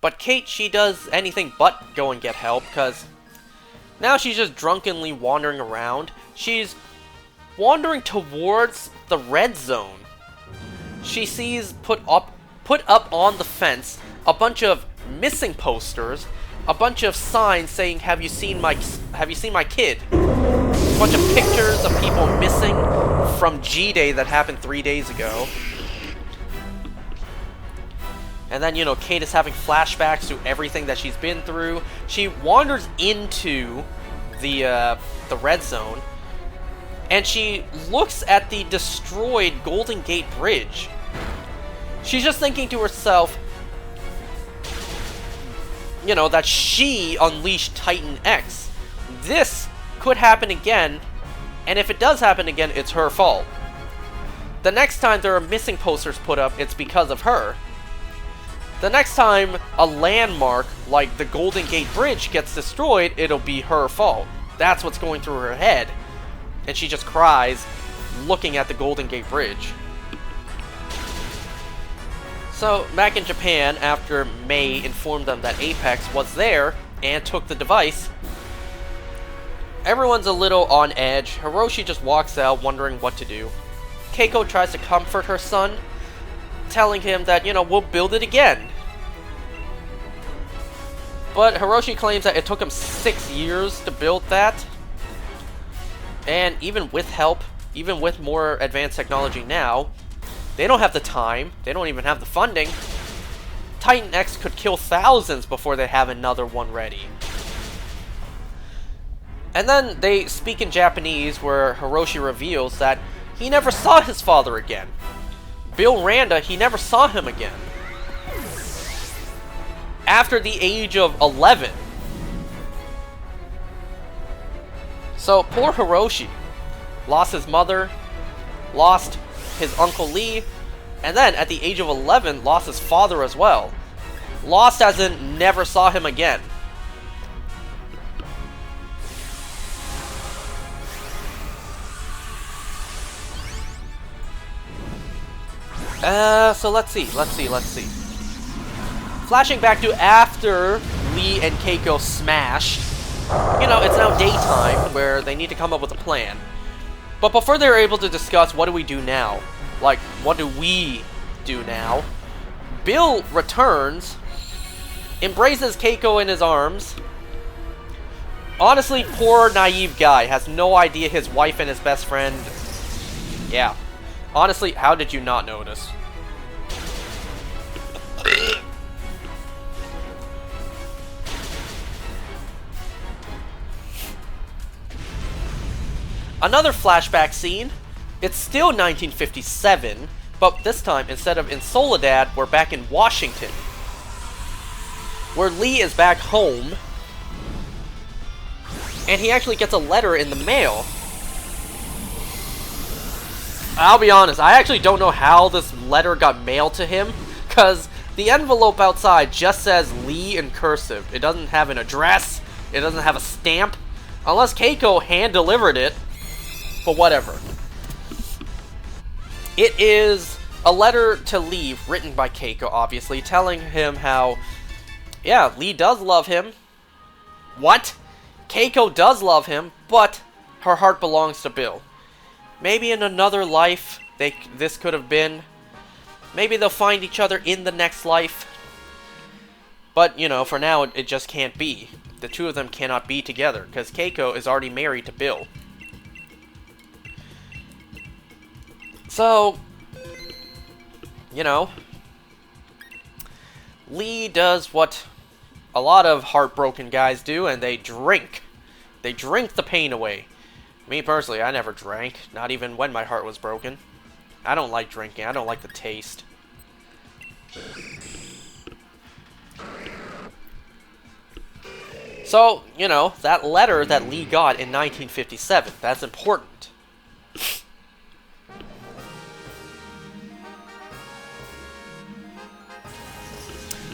But Kate, she does anything but go and get help, because now she's just drunkenly wandering around. She's wandering towards the red zone. She sees put up on the fence a bunch of missing posters, a bunch of signs saying, have you seen my kid? A bunch of pictures of people missing from G-Day that happened 3 days ago. And then, you know, Kate is having flashbacks to everything that she's been through. She wanders into the red zone, and she looks at the destroyed Golden Gate Bridge. She's just thinking to herself, you know, that she unleashed Titan X. This could happen again, and if it does happen again, it's her fault. The next time there are missing posters put up, it's because of her. The next time a landmark like the Golden Gate Bridge gets destroyed, it'll be her fault. That's what's going through her head. And she just cries, looking at the Golden Gate Bridge. So, back in Japan, after May informed them that Apex was there and took the device, everyone's a little on edge. Hiroshi just walks out, wondering what to do. Keiko tries to comfort her son, telling him that, you know, we'll build it again. But Hiroshi claims that it took him 6 years to build that. And even with help, even with more advanced technology now, they don't have the time, they don't even have the funding. Titan X could kill thousands before they have another one ready. And then they speak in Japanese, where Hiroshi reveals that he never saw his father again. Bill Randa, he never saw him again. After the age of 11. So, poor Hiroshi lost his mother, lost his Uncle Lee, and then at the age of 11 lost his father as well. Lost as in never saw him again. So let's see. Flashing back to after Lee and Keiko smashed. You know, it's now daytime, where they need to come up with a plan. But before they're able to discuss what do we do now, like, what do we do now, Bill returns, embraces Keiko in his arms. Honestly, poor naive guy, has no idea his wife and his best friend... Yeah. Honestly, how did you not notice? Another flashback scene. It's still 1957, but this time, instead of in Soledad, we're back in Washington, where Lee is back home, and he actually gets a letter in the mail. I'll be honest, I actually don't know how this letter got mailed to him, because the envelope outside just says Lee in cursive. It doesn't have an address, it doesn't have a stamp, unless Keiko hand-delivered it, but whatever. It is a letter to Lee, written by Keiko, obviously, telling him how, yeah, Lee does love him. What? Keiko does love him, but her heart belongs to Bill. Maybe in another life, this could have been. Maybe they'll find each other in the next life. But, you know, for now, it just can't be. The two of them cannot be together, because Keiko is already married to Bill. So, you know, Lee does what a lot of heartbroken guys do, and they drink. They drink the pain away. Me personally, I never drank, not even when my heart was broken. I don't like drinking, I don't like the taste. So, you know, that letter that Lee got in 1957, that's important.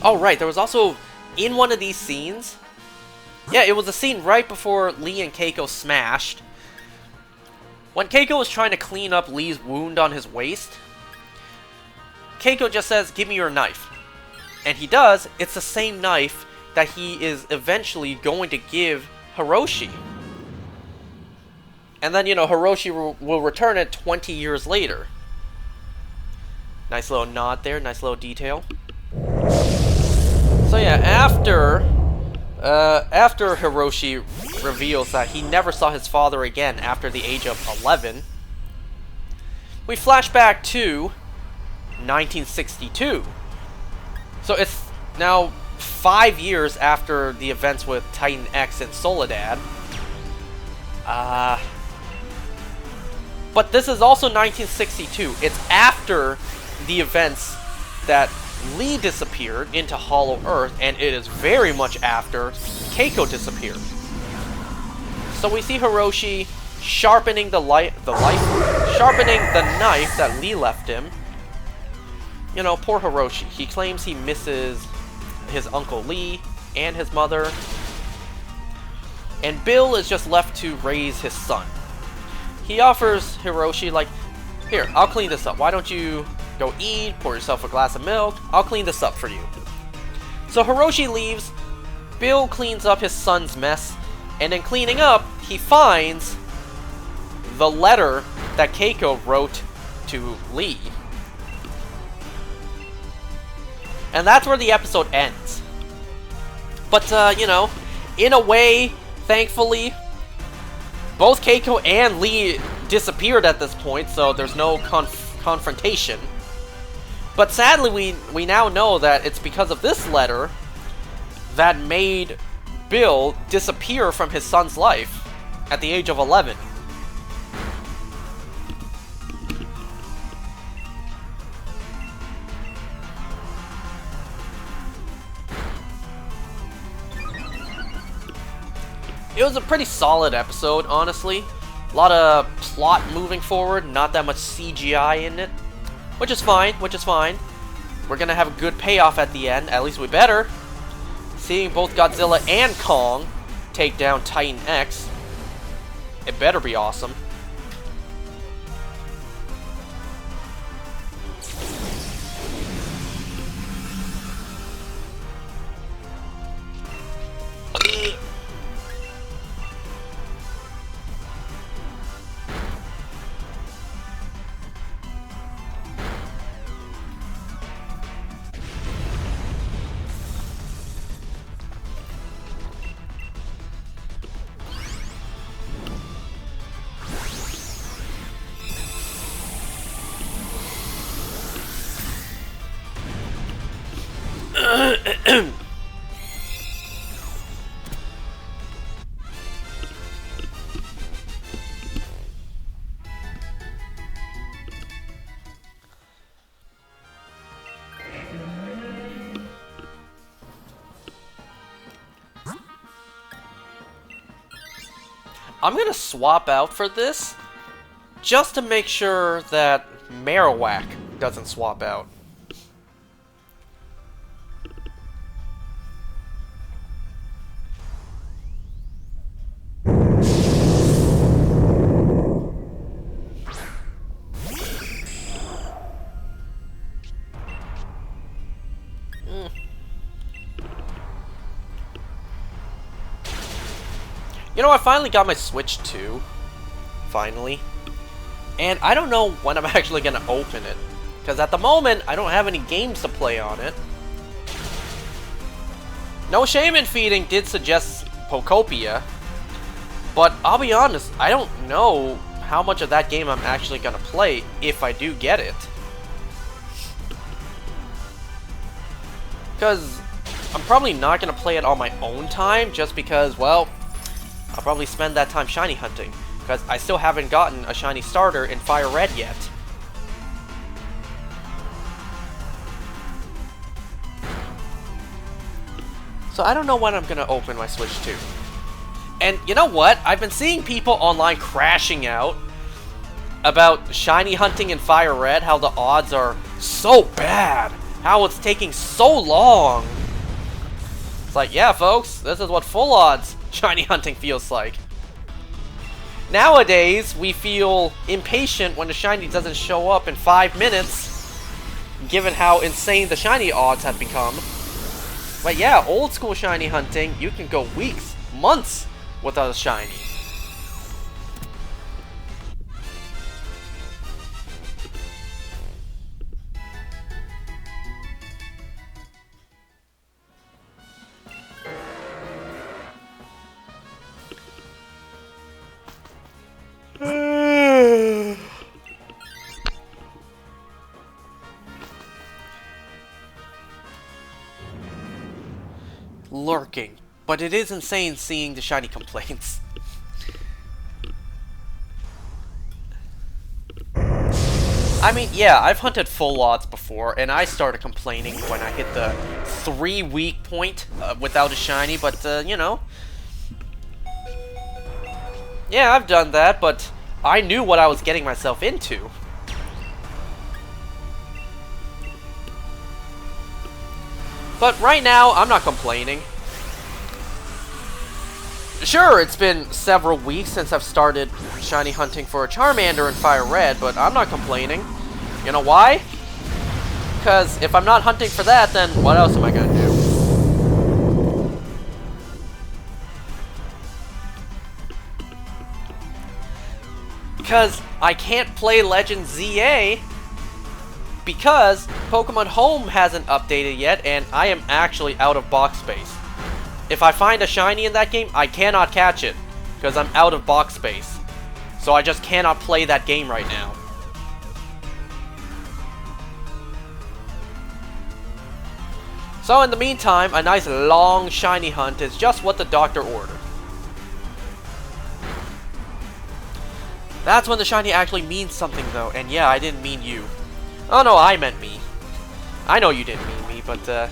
Oh, right, there was also, in one of these scenes, yeah, it was a scene right before Lee and Keiko smashed. When Keiko is trying to clean up Lee's wound on his waist, Keiko just says, "Give me your knife." And he does. It's the same knife that he is eventually going to give Hiroshi. And then, you know, Hiroshi will return it 20 years later. Nice little nod there, nice little detail. So yeah, after Hiroshi reveals that he never saw his father again after the age of 11, we flash back to 1962. So it's now 5 years after the events with Titan X and Soledad. But this is also 1962. It's after the events that Lee disappeared into Hollow Earth, and it is very much after Keiko disappeared. So we see Hiroshi sharpening sharpening the knife that Lee left him. You know, poor Hiroshi. He claims he misses his Uncle Lee and his mother. And Bill is just left to raise his son. He offers Hiroshi, like, "Here, I'll clean this up. Why don't you go eat, pour yourself a glass of milk. I'll clean this up for you." So Hiroshi leaves. Bill cleans up his son's mess. And in cleaning up, he finds the letter that Keiko wrote to Lee. And that's where the episode ends. But, you know, in a way, thankfully, both Keiko and Lee disappeared at this point, so there's no confrontation. But sadly, we now know that it's because of this letter that made Bill disappear from his son's life at the age of 11. It was a pretty solid episode, honestly. A lot of plot moving forward, not that much CGI in it. Which is fine, We're gonna have a good payoff at the end, at least we better. Seeing both Godzilla and Kong take down Titan X, it better be awesome. I'm gonna swap out for this, just to make sure that Marowak doesn't swap out. You know, I finally got my Switch 2. Finally. And I don't know when I'm actually going to open it. Because at the moment, I don't have any games to play on it. No Shaman Feeding did suggest Pokopia. But I'll be honest, I don't know how much of that game I'm actually going to play if I do get it. Because I'm probably not going to play it on my own time, just because, well, I'll probably spend that time shiny hunting, because I still haven't gotten a shiny starter in Fire Red yet. So I don't know when I'm going to open my Switch 2. And you know what? I've been seeing people online crashing out about shiny hunting in Fire Red, how the odds are so bad, how it's taking so long. It's like, yeah, folks, this is what full odds shiny hunting feels like. Nowadays, we feel impatient when the shiny doesn't show up in 5 minutes, given how insane the shiny odds have become. But yeah, old school shiny hunting, you can go weeks, months without a shiny. Lurking, but it is insane seeing the shiny complaints. I mean, yeah, I've hunted full odds before, and I started complaining when I hit the 3-week point without a shiny, but, you know. Yeah, I've done that, but I knew what I was getting myself into. But right now, I'm not complaining. Sure, it's been several weeks since I've started shiny hunting for a Charmander in Fire Red, but I'm not complaining. You know why? Because if I'm not hunting for that, then what else am I going to do? Because I can't play Legend ZA because Pokemon Home hasn't updated yet, and I am actually out of box space. If I find a shiny in that game, I cannot catch it, because I'm out of box space. So I just cannot play that game right now. So in the meantime, a nice long shiny hunt is just what the doctor ordered. That's when the shiny actually means something though, and yeah, I didn't mean you. Oh no, I meant me. I know you didn't mean me, but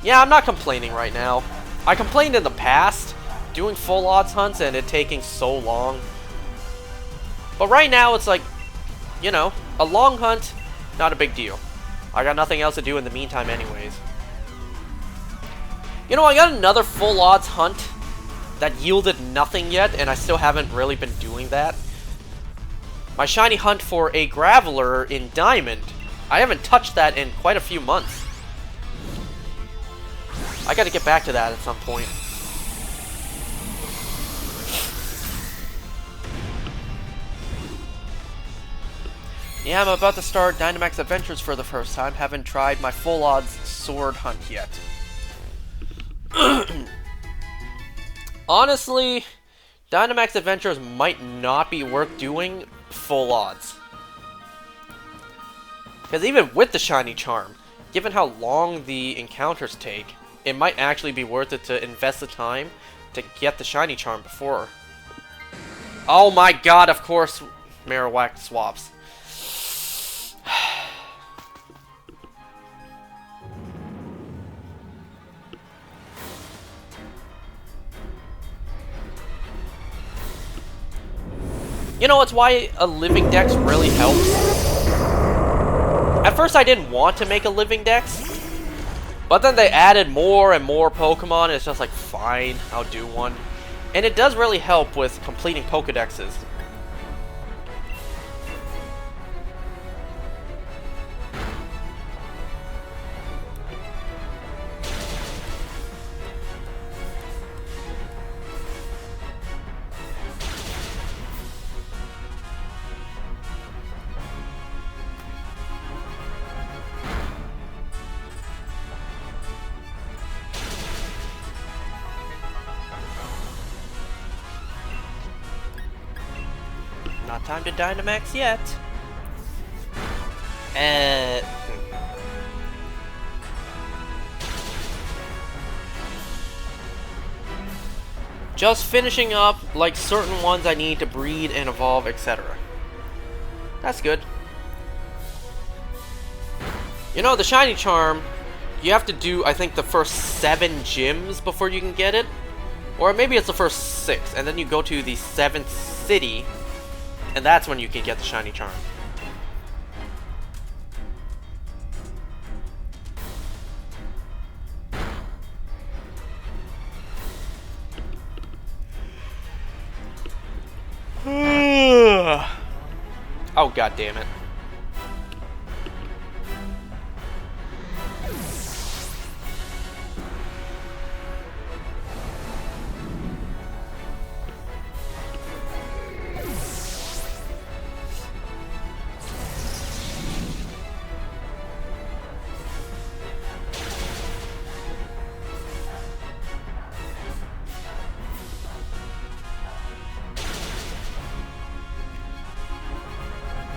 yeah, I'm not complaining right now. I complained in the past, doing full odds hunts and it taking so long. But right now it's like, you know, a long hunt, not a big deal. I got nothing else to do in the meantime anyways. You know, I got another full odds hunt that yielded nothing yet, and I still haven't really been doing that. My shiny hunt for a Graveler in Diamond. I haven't touched that in quite a few months. I gotta get back to that at some point. Yeah, I'm about to start Dynamax Adventures for the first time. Haven't tried my full odds sword hunt yet. Honestly, Dynamax Adventures might not be worth doing full odds. Because even with the shiny charm, given how long the encounters take, it might actually be worth it to invest the time to get the shiny charm before. Oh my god, of course Marowak swaps. You know, it's why a living dex really helps. At first I didn't want to make a living dex, but then they added more and more Pokemon, and it's just like, fine, I'll do one. And it does really help with completing Pokedexes. Not time to Dynamax yet. Just finishing up, like, certain ones I need to breed and evolve, etc. That's good. You know, the shiny charm, you have to do, I think, the first 7 gyms before you can get it. Or maybe it's the first 6, and then you go to the 7th city, and that's when you can get the shiny charm. Oh, god damn it.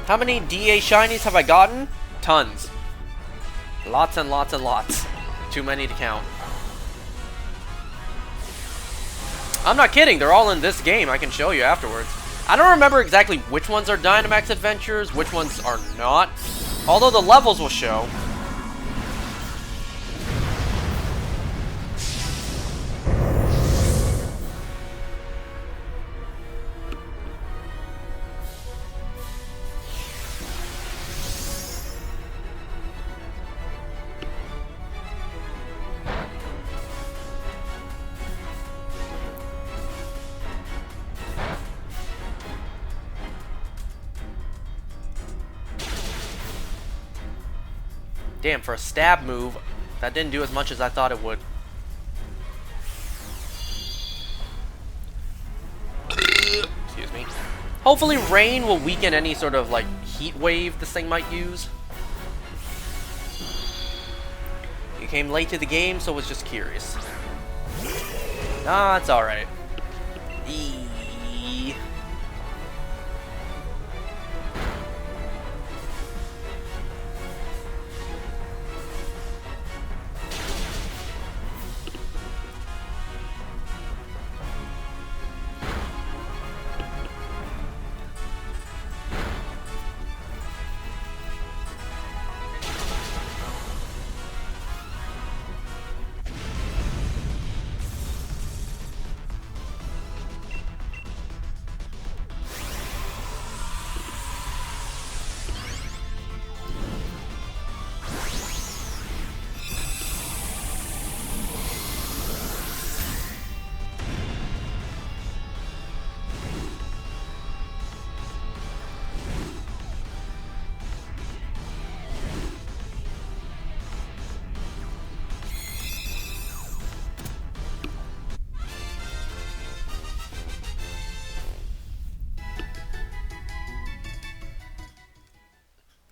How many DA shinies have I gotten? Tons. Lots and lots and lots. Too many to count. I'm not kidding, they're all in this game. I can show you afterwards. I don't remember exactly which ones are Dynamax Adventures, which ones are not. Although the levels will show. Damn, for a stab move, that didn't do as much as I thought it would. Excuse me. Hopefully rain will weaken any sort of, like, heat wave this thing might use. You came late to the game, so was just curious. Nah, it's alright.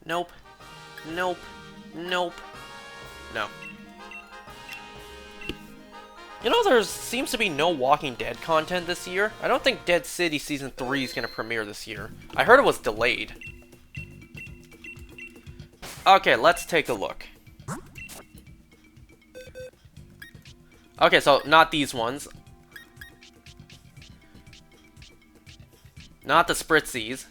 Nope. Nope. Nope. No. You know, there seems to be no Walking Dead content this year. I don't think Dead City Season 3 is going to premiere this year. I heard it was delayed. Okay, let's take a look. Okay, so not these ones. Not the Spritzies.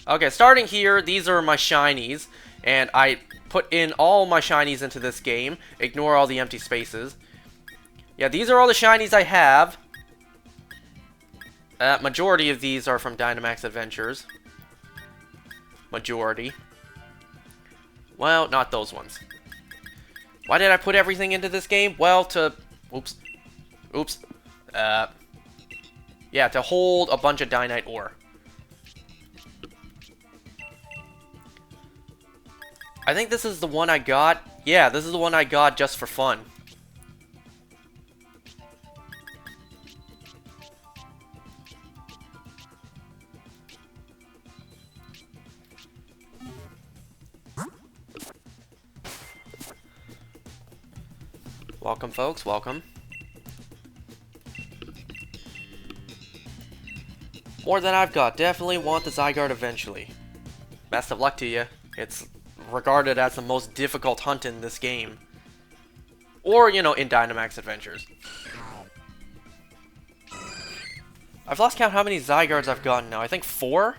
Okay, starting here, these are my shinies, and I put in all my shinies into this game. Ignore all the empty spaces. Yeah, these are all the shinies I have. Majority of these are from Dynamax Adventures. Majority. Well, not those ones. Why did I put everything into this game? Well, to... Oops. Oops. Yeah, to hold a bunch of Dynite ore. I think this is the one I got. Yeah, this is the one I got just for fun. Welcome, folks. Welcome. More than I've got. Definitely want the Zygarde eventually. Best of luck to you. It's regarded as the most difficult hunt in this game. Or, you know, in Dynamax Adventures. I've lost count how many Zygardes I've gotten now. I think 4?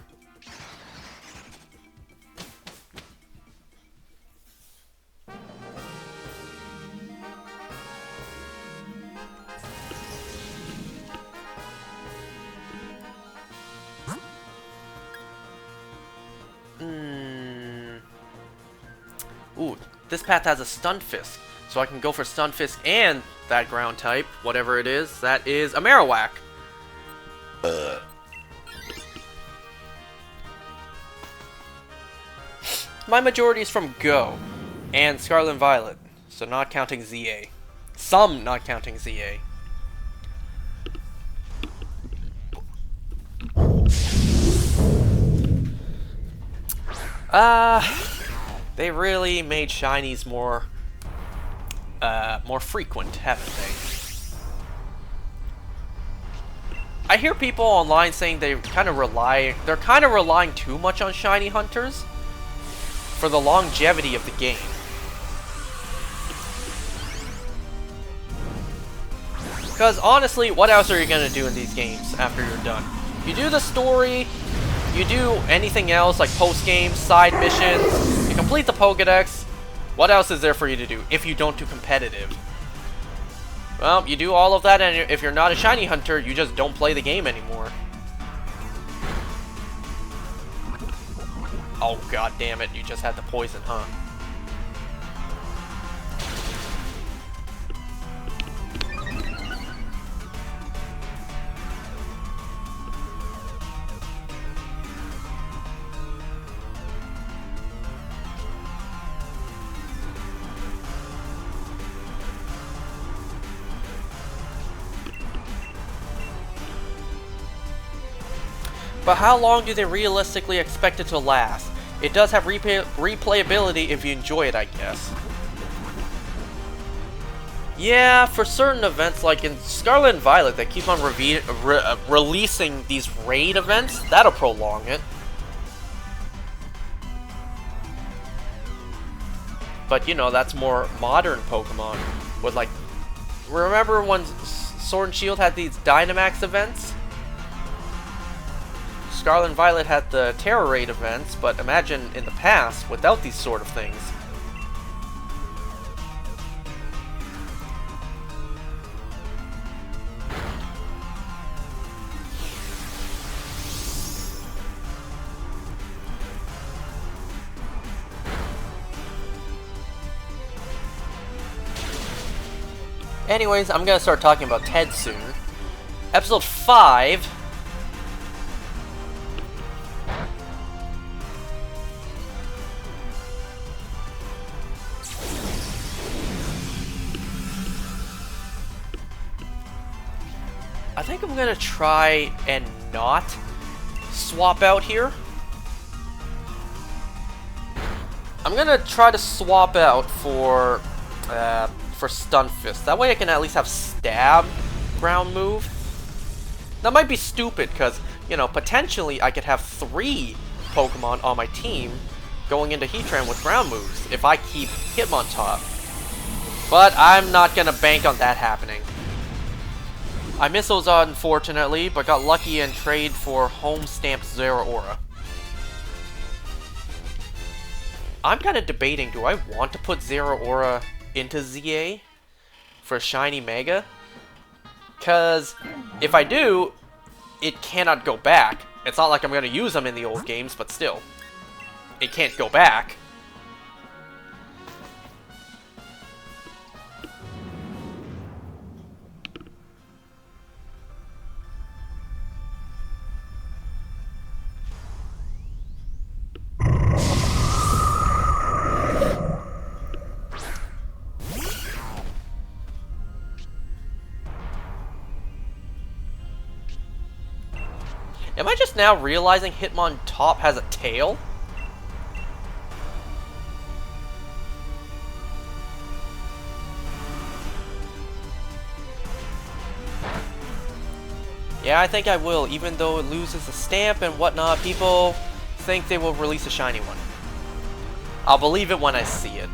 Ooh, this path has a Stunfisk, so I can go for Stunfisk and that ground type, whatever it is. That is a Marowak. My majority is from Go and Scarlet and Violet, so not counting ZA. Some not counting ZA. They really made shinies more frequent, haven't they? I hear people online saying they're kind of relying too much on shiny hunters for the longevity of the game. Because honestly, what else are you gonna do in these games after you're done? You do the story, you do anything else like post-game, side missions, you complete the Pokédex. What else is there for you to do if you don't do competitive? Well, you do all of that, and if you're not a shiny hunter, you just don't play the game anymore. Oh god damn it, you just had the poison, huh? But how long do they realistically expect it to last? It does have replayability if you enjoy it, I guess. Yeah, for certain events, like in Scarlet and Violet, they keep on releasing these raid events. That'll prolong it. But, you know, that's more modern Pokemon. With, like... Remember when Sword and Shield had these Dynamax events? Scarlet and Violet had the Terror Raid events, but imagine in the past, without these sort of things. Anyways, I'm gonna start talking about Ted soon. Episode 5... I think I'm gonna try and not swap out here. I'm gonna try to swap out for Stun Fist. That way I can at least have Stab ground move. That might be stupid because, you know, potentially I could have 3 Pokemon on my team going into Heatran with ground moves if I keep Hitmontop. But I'm not gonna bank on that happening. I missed those unfortunately, but got lucky and trade for home stamped Zeraora. I'm kind of debating, do I want to put Zeraora into ZA for Shiny Mega? Because if I do, it cannot go back. It's not like I'm going to use them in the old games, but still. It can't go back. Am I just now realizing Hitmontop has a tail? Yeah, I think I will, even though it loses a stamp and whatnot. People think they will release a shiny one. I'll believe it when I see it.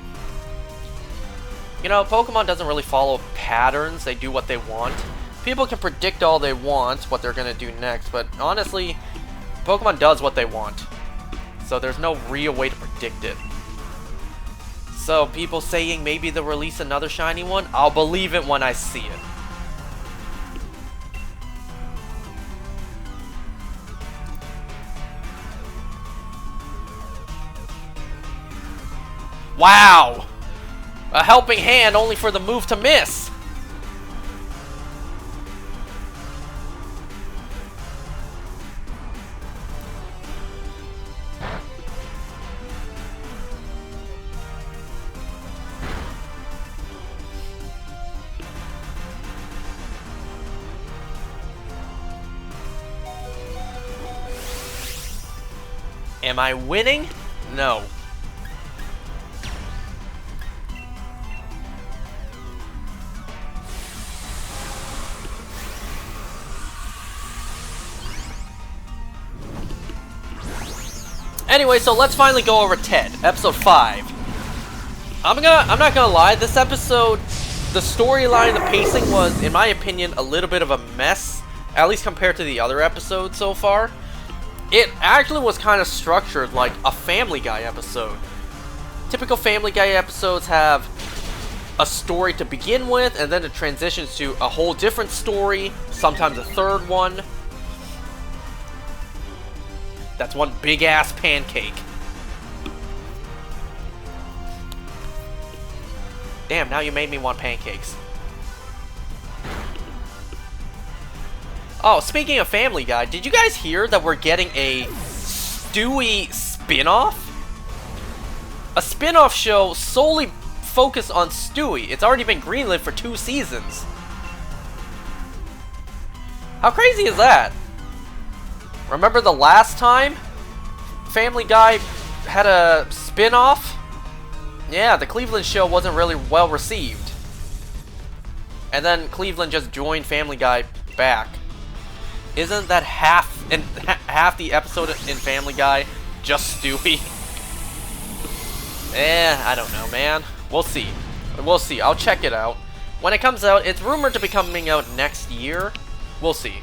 You know, Pokemon doesn't really follow patterns, they do what they want. People can predict all they want, what they're going to do next, but honestly, Pokemon does what they want. So there's no real way to predict it. So people saying maybe they'll release another shiny one, I'll believe it when I see it. Wow! A helping hand only for the move to miss! Am I winning? No. Anyway, so let's finally go over Ted, episode 5. I'm not gonna lie, this episode, the storyline, the pacing was, in my opinion, a little bit of a mess, at least compared to the other episodes so far. It actually was kind of structured like a Family Guy episode. Typical Family Guy episodes have a story to begin with, and then it transitions to a whole different story, sometimes a third one. That's one big-ass pancake. Damn, now you made me want pancakes. Oh, speaking of Family Guy, did you guys hear that we're getting a Stewie spin-off? A spin-off show solely focused on Stewie. It's already been greenlit for 2 seasons. How crazy is that? Remember the last time Family Guy had a spin-off? Yeah, the Cleveland show wasn't really well received. And then Cleveland just joined Family Guy back. Isn't that half the episode in Family Guy just Stewie? I don't know, man. We'll see. We'll see. I'll check it out. When it comes out, it's rumored to be coming out next year. We'll see.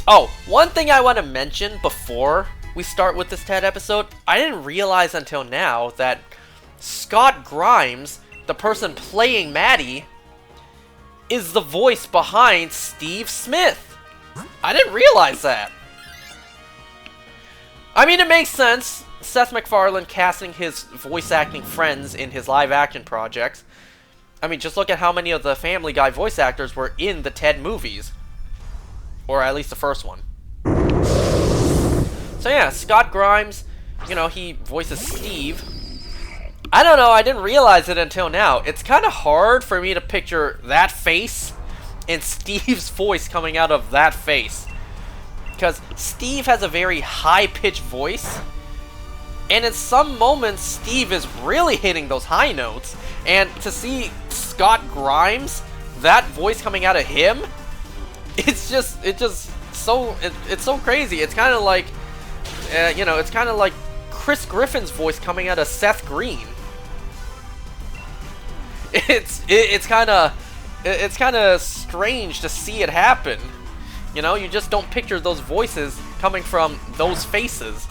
Oh, one thing I want to mention before we start with this Ted episode, I didn't realize until now that Scott Grimes, the person playing Maddie, is the voice behind Steve Smith. I didn't realize that. I mean, it makes sense. Seth MacFarlane casting his voice acting friends in his live action projects. I mean, just look at how many of the Family Guy voice actors were in the Ted movies. Or at least the first one. So yeah, Scott Grimes, you know, he voices Steve. I don't know, I didn't realize it until now. It's kind of hard for me to picture that face and Steve's voice coming out of that face. Because Steve has a very high-pitched voice. And in some moments, Steve is really hitting those high notes. And to see Scott Grimes, that voice coming out of him, it's so crazy. It's kind of like, you know, it's kind of like Chris Griffin's voice coming out of Seth Green. It's kind of strange to see it happen. You know, you just don't picture those voices coming from those faces.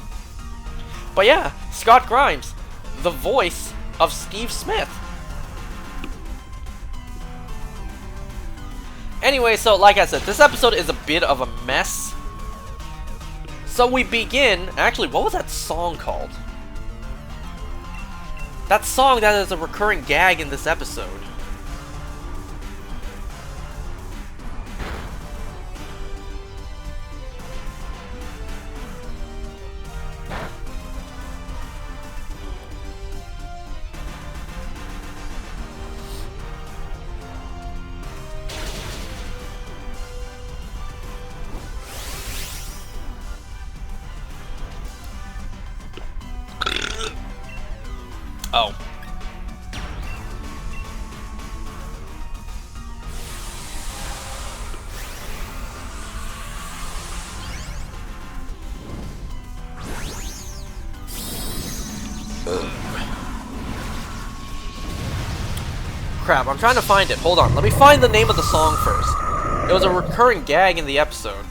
But yeah, Scott Grimes, the voice of Steve Smith. Anyway, so like I said, this episode is a bit of a mess. So we begin... Actually, what was that song called? That song that is a recurring gag in this episode. Oh. Crap, I'm trying to find it. Hold on, let me find the name of the song first. It was a recurring gag in the episode.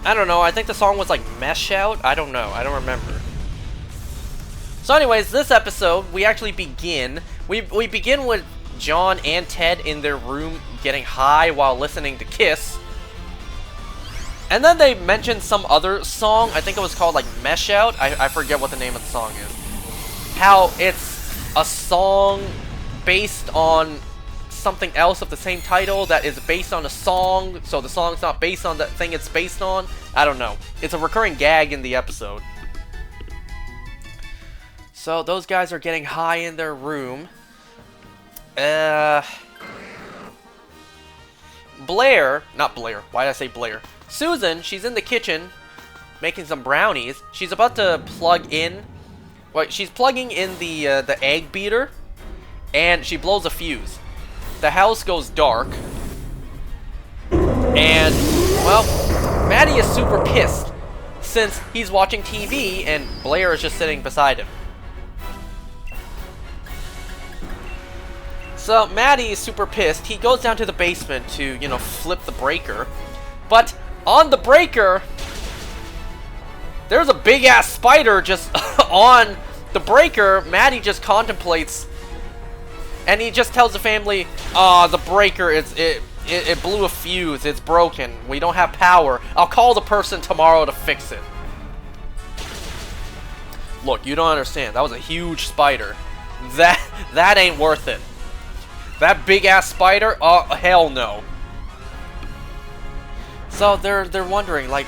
I don't know, I think the song was like Mesh Out? I don't know, I don't remember. So anyways, this episode, we actually begin, we begin with John and Ted in their room getting high while listening to Kiss. And then they mentioned some other song. I think it was called like Mesh Out. I forget what the name of the song is. How it's a song based on something else of the same title that is based on a song, so the song's not based on the thing it's based on. I don't know. It's a recurring gag in the episode. So those guys are getting high in their room. Blair, not Blair, why did I say Blair? Susan, she's in the kitchen making some brownies. She's about to plug in, well, she's plugging in the egg beater, and she blows a fuse. The house goes dark, and, well, Maddie is super pissed since he's watching TV and Blair is just sitting beside him. So Maddie is super pissed. He goes down to the basement to, you know, flip the breaker, but on the breaker, there's a big-ass spider just on the breaker. Maddie just contemplates, and he just tells the family, the breaker, it blew a fuse, it's broken, we don't have power. I'll call the person tomorrow to fix it. Look, you don't understand, that was a huge spider. That ain't worth it. That big-ass spider? Oh, hell no. So they're wondering, like,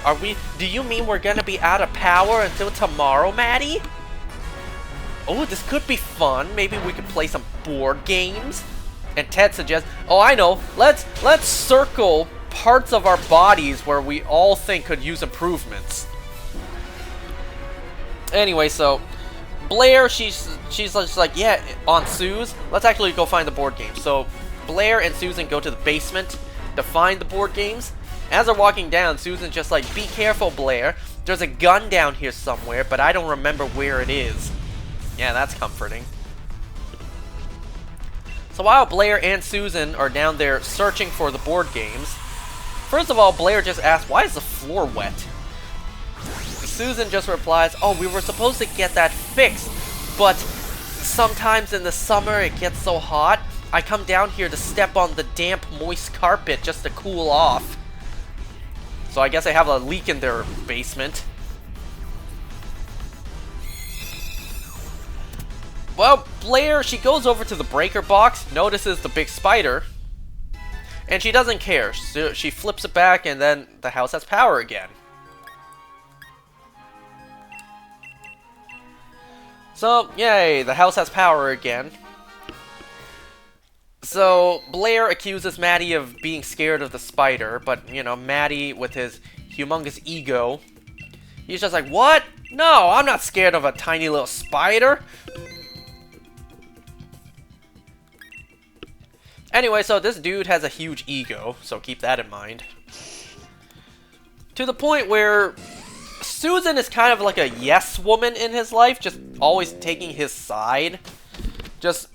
do you mean we're gonna be out of power until tomorrow, Maddie? Oh, this could be fun. Maybe we could play some board games. And Ted suggests, oh, I know. Let's circle parts of our bodies where we all think could use improvements. Anyway, so Blair, she's just like, yeah, Aunt Suze, let's actually go find the board games. So Blair and Susan go to the basement to find the board games. As they're walking down, Susan's just like, be careful, Blair. There's a gun down here somewhere, but I don't remember where it is. Yeah, that's comforting. So while Blair and Susan are down there searching for the board games, first of all, Blair just asks, why is the floor wet? Susan just replies, oh, we were supposed to get that fixed, but sometimes in the summer it gets so hot, I come down here to step on the damp, moist carpet just to cool off. So I guess they have a leak in their basement. Well, Blair, she goes over to the breaker box, notices the big spider, and she doesn't care. So she flips it back, and then the house has power again. So, yay, the house has power again. So, Blair accuses Maddie of being scared of the spider, but, you know, Maddie, with his humongous ego, he's just like, what? No, I'm not scared of a tiny little spider. Anyway, so this dude has a huge ego, so keep that in mind. To the point where Susan is kind of like a yes woman in his life, just always taking his side. Just,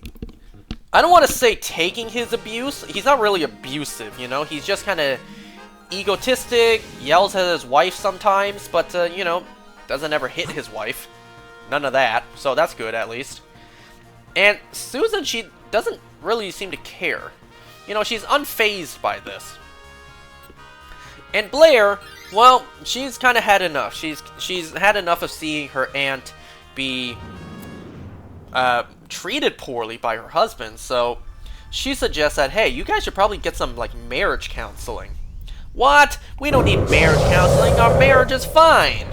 I don't want to say taking his abuse. He's not really abusive, you know? He's just kind of egotistic, yells at his wife sometimes, but, you know, doesn't ever hit his wife. None of that, so that's good at least. And Susan, she doesn't really seem to care. You know, she's unfazed by this. And Blair, well, she's kind of had enough. She's had enough of seeing her aunt be treated poorly by her husband, so she suggests that, hey, you guys should probably get some, like, marriage counseling. What? We don't need marriage counseling. Our marriage is fine.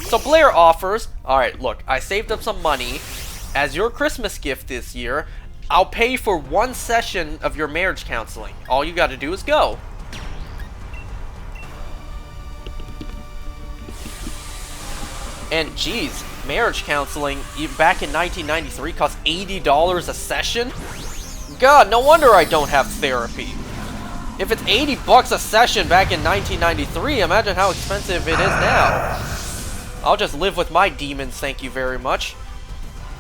So Blair offers, alright, look, I saved up some money. As your Christmas gift this year, I'll pay for one session of your marriage counseling. All you gotta do is go. And geez, marriage counseling back in 1993 cost $80 a session? God, no wonder I don't have therapy. If it's 80 bucks a session back in 1993, imagine how expensive it is now. I'll just live with my demons, thank you very much.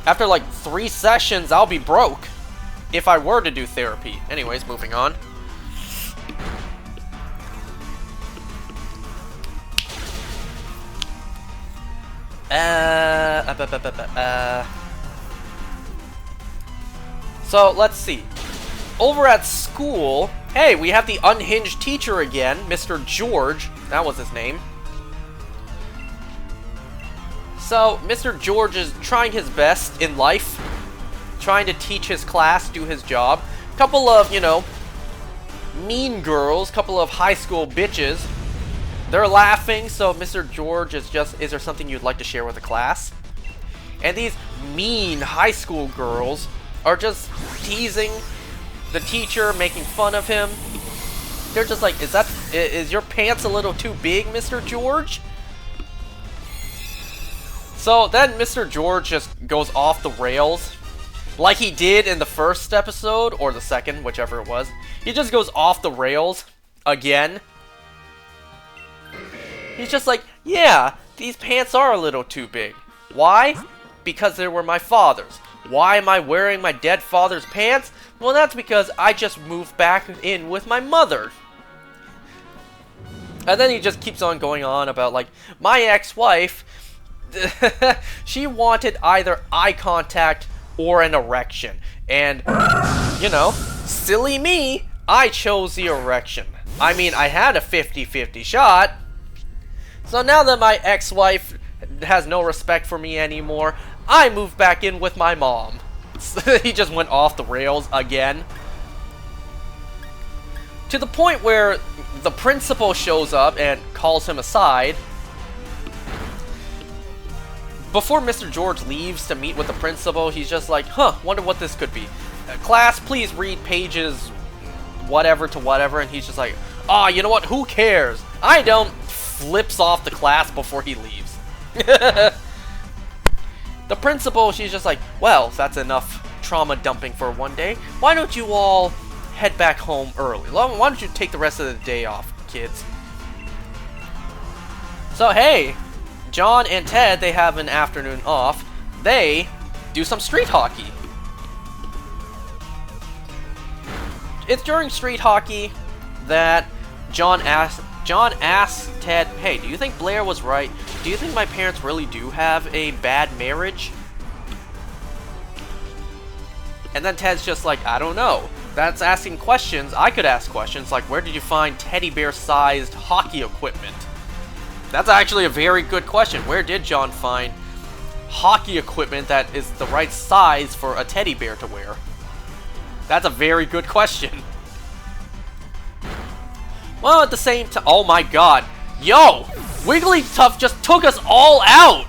After like 3 sessions, I'll be broke. If I were to do therapy. Anyways, moving on. So, let's see. Over at school, hey, we have the unhinged teacher again, Mr. George. That was his name. So, Mr. George is trying his best in life, trying to teach his class, do his job. Couple of, you know, mean girls, couple of high school bitches. They're laughing, so Mr. George is there something you'd like to share with the class? And these mean high school girls are just teasing the teacher, making fun of him. They're just like, is your pants a little too big, Mr. George? So then Mr. George just goes off the rails, like he did in the first episode, or the second, whichever it was. He just goes off the rails again. He's just like, yeah, these pants are a little too big. Why? Because they were my father's. Why am I wearing my dead father's pants? Well, that's because I just moved back in with my mother. And then he just keeps on going on about, like, my ex-wife, she wanted either eye contact or an erection. And, you know, silly me, I chose the erection. I mean, I had a 50-50 shot. So now that my ex-wife has no respect for me anymore, I moved back in with my mom. He just went off the rails again. To the point where the principal shows up and calls him aside. Before Mr. George leaves to meet with the principal, he's just like, huh, wonder what this could be. Class, please read pages whatever to whatever. And he's just like, ah, you know what, who cares? I don't. Flips off the class before he leaves. The principal, she's just like, well, that's enough trauma dumping for one day. Why don't you all head back home early? Why don't you take the rest of the day off, kids? So, hey, John and Ted, they have an afternoon off. They do some street hockey. It's during street hockey that John asks Ted, hey, do you think Blair was right? Do you think my parents really do have a bad marriage? And then Ted's just like, I don't know. That's asking questions. I could ask questions like, where did you find teddy bear-sized hockey equipment? That's actually a very good question. Where did John find hockey equipment that is the right size for a teddy bear to wear? That's a very good question. Well, at the same time, oh my god. Yo! Wigglytuff just took us all out!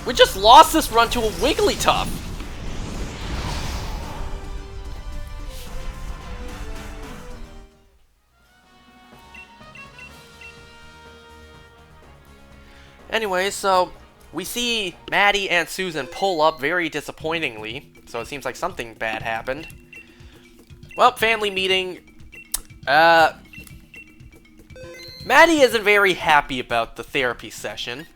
We just lost this run to a Wigglytuff! Anyway, so we see Maddie and Susan pull up very disappointingly, so it seems like something bad happened. Well, family meeting. Maddie isn't very happy about the therapy session,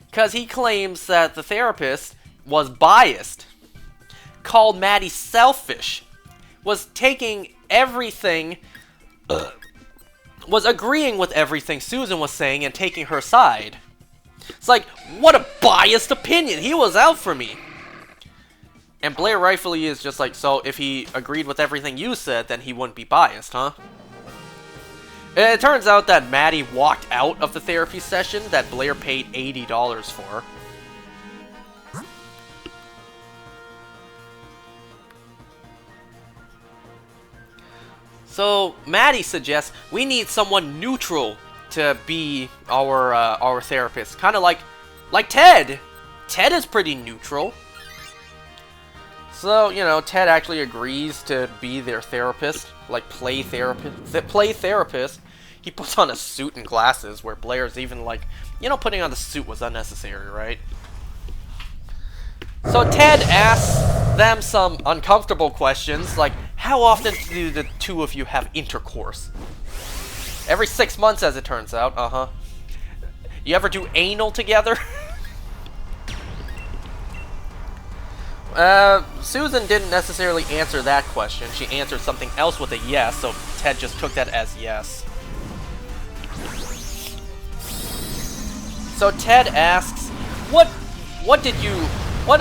because he claims that the therapist was biased, called Maddie selfish, was taking everything, was agreeing with everything Susan was saying and taking her side. It's like, what a biased opinion! He was out for me! And Blair rightfully is just like, so if he agreed with everything you said, then he wouldn't be biased, huh? And it turns out that Maddie walked out of the therapy session that Blair paid $80 for. So, Maddie suggests we need someone neutral to be our therapist. Kind of like Ted. Ted is pretty neutral. So, you know, Ted actually agrees to be their therapist. Like, play therapist. He puts on a suit and glasses, where Blair's even like, you know, putting on the suit was unnecessary, right? So Ted asks them some uncomfortable questions, like, how often do the two of you have intercourse? Every 6 months, as it turns out. Uh-huh. You ever do anal together? Susan didn't necessarily answer that question. She answered something else with a yes, so Ted just took that as yes. So Ted asks, what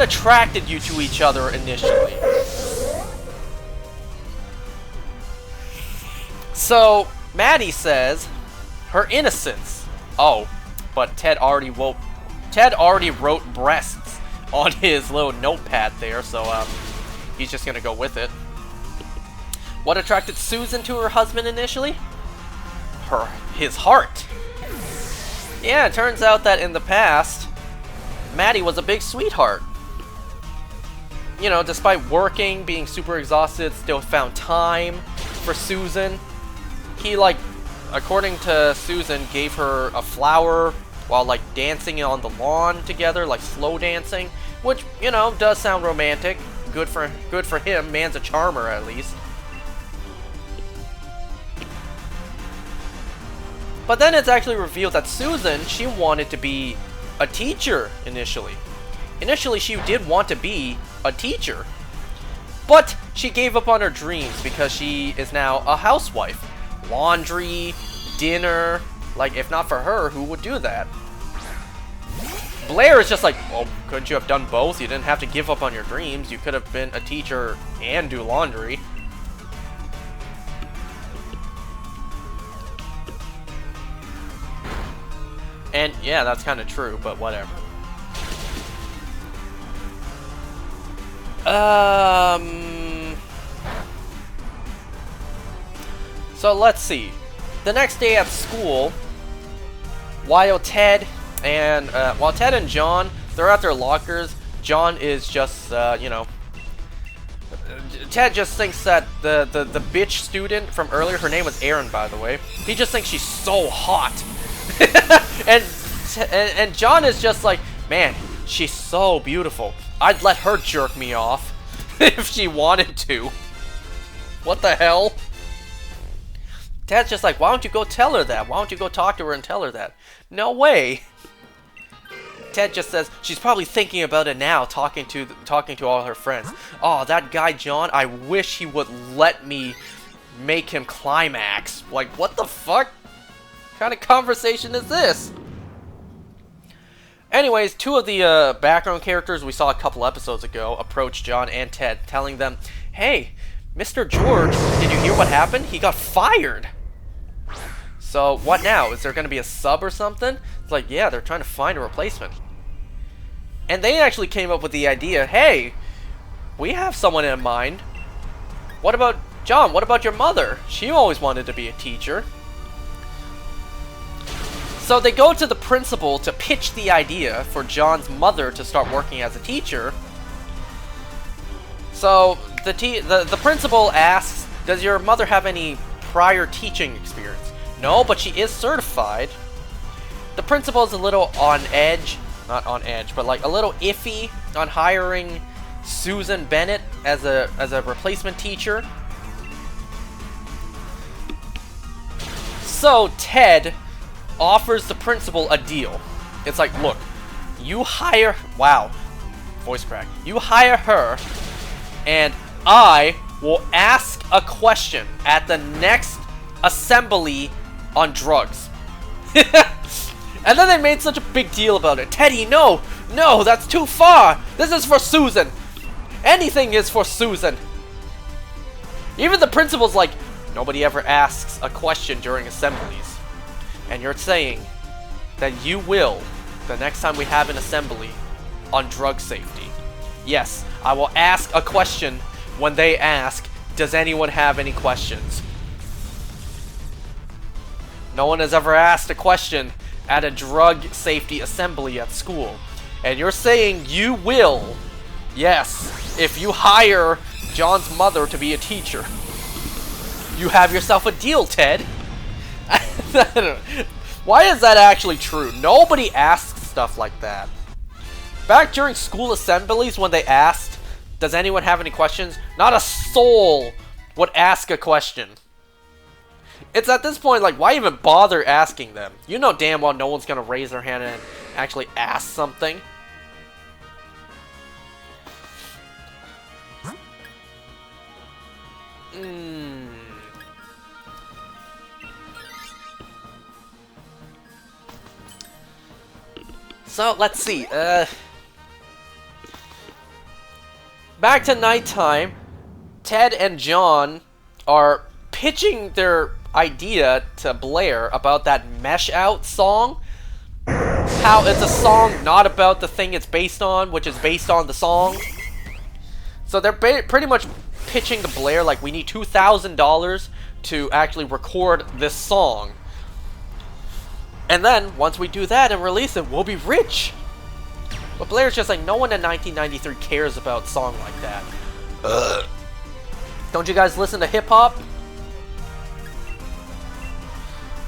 attracted you to each other initially? So Maddie says, her innocence. Oh, but Ted already wrote breasts on his little notepad there, so he's just gonna go with it. What attracted Susan to her husband initially? His heart. Yeah, it turns out that in the past, Maddie was a big sweetheart. You know, despite working, being super exhausted, still found time for Susan. He, like, according to Susan, gave her a flower while, like, dancing on the lawn together, like slow dancing, which, you know, does sound romantic. Good for him. Man's a charmer, at least. But then it's actually revealed that Susan, she wanted to be a teacher initially. Initially, she did want to be a teacher. But she gave up on her dreams because she is now a housewife. Laundry, dinner, like, if not for her, who would do that? Blair is just like, well, couldn't you have done both? You didn't have to give up on your dreams. You could have been a teacher and do laundry. And yeah, that's kind of true, but whatever. So let's see. The next day at school, while Ted and John, they're at their lockers, John is just, you know, Ted just thinks that the bitch student from earlier, her name was Erin, by the way, he just thinks she's so hot. and John is just like, man, she's so beautiful. I'd let her jerk me off if she wanted to. What the hell? Ted's just like, why don't you go tell her that? Why don't you go talk to her and tell her that? No way. Ted just says, she's probably thinking about it now, talking to all her friends. Oh, that guy John, I wish he would let me make him climax. Like, what the fuck? What kind of conversation is this? Anyways, two of the background characters we saw a couple episodes ago approach John and Ted, telling them, hey, Mr. George, did you hear what happened? He got fired. So, what now? Is there going to be a sub or something? It's like, yeah, they're trying to find a replacement. And they actually came up with the idea, hey, we have someone in mind. What about, John, what about your mother? She always wanted to be a teacher. So they go to the principal to pitch the idea for John's mother to start working as a teacher. So the principal asks, does your mother have any prior teaching experience? No, but she is certified. The principal is a little on edge, not on edge, but like a little iffy on hiring Susan Bennett as a replacement teacher. So Ted offers the principal a deal. It's like, look, you hire, wow, voice crack. You hire her, and I will ask a question at the next assembly on drugs. And then they made such a big deal about it. Teddy, no, that's too far. This is for Susan. Anything is for Susan. Even the principal's like, nobody ever asks a question during assemblies. And you're saying that you will, the next time we have an assembly on drug safety. Yes, I will ask a question when they ask, does anyone have any questions? No one has ever asked a question at a drug safety assembly at school. And you're saying you will, yes, if you hire John's mother to be a teacher. You have yourself a deal, Ted. Why is that actually true? Nobody asks stuff like that. Back during school assemblies when they asked, does anyone have any questions? Not a soul would ask a question. It's at this point like, why even bother asking them? You know damn well no one's gonna raise their hand and actually ask something. So, let's see. Back to nighttime. Ted and John are pitching their idea to Blair about that Mesh Out song. How it's a song not about the thing it's based on, which is based on the song. So they're pretty much pitching to Blair like, we need $2,000 to actually record this song. And then, once we do that and release it, we'll be rich! But Blair's just like, no one in 1993 cares about a song like that. Don't you guys listen to hip-hop?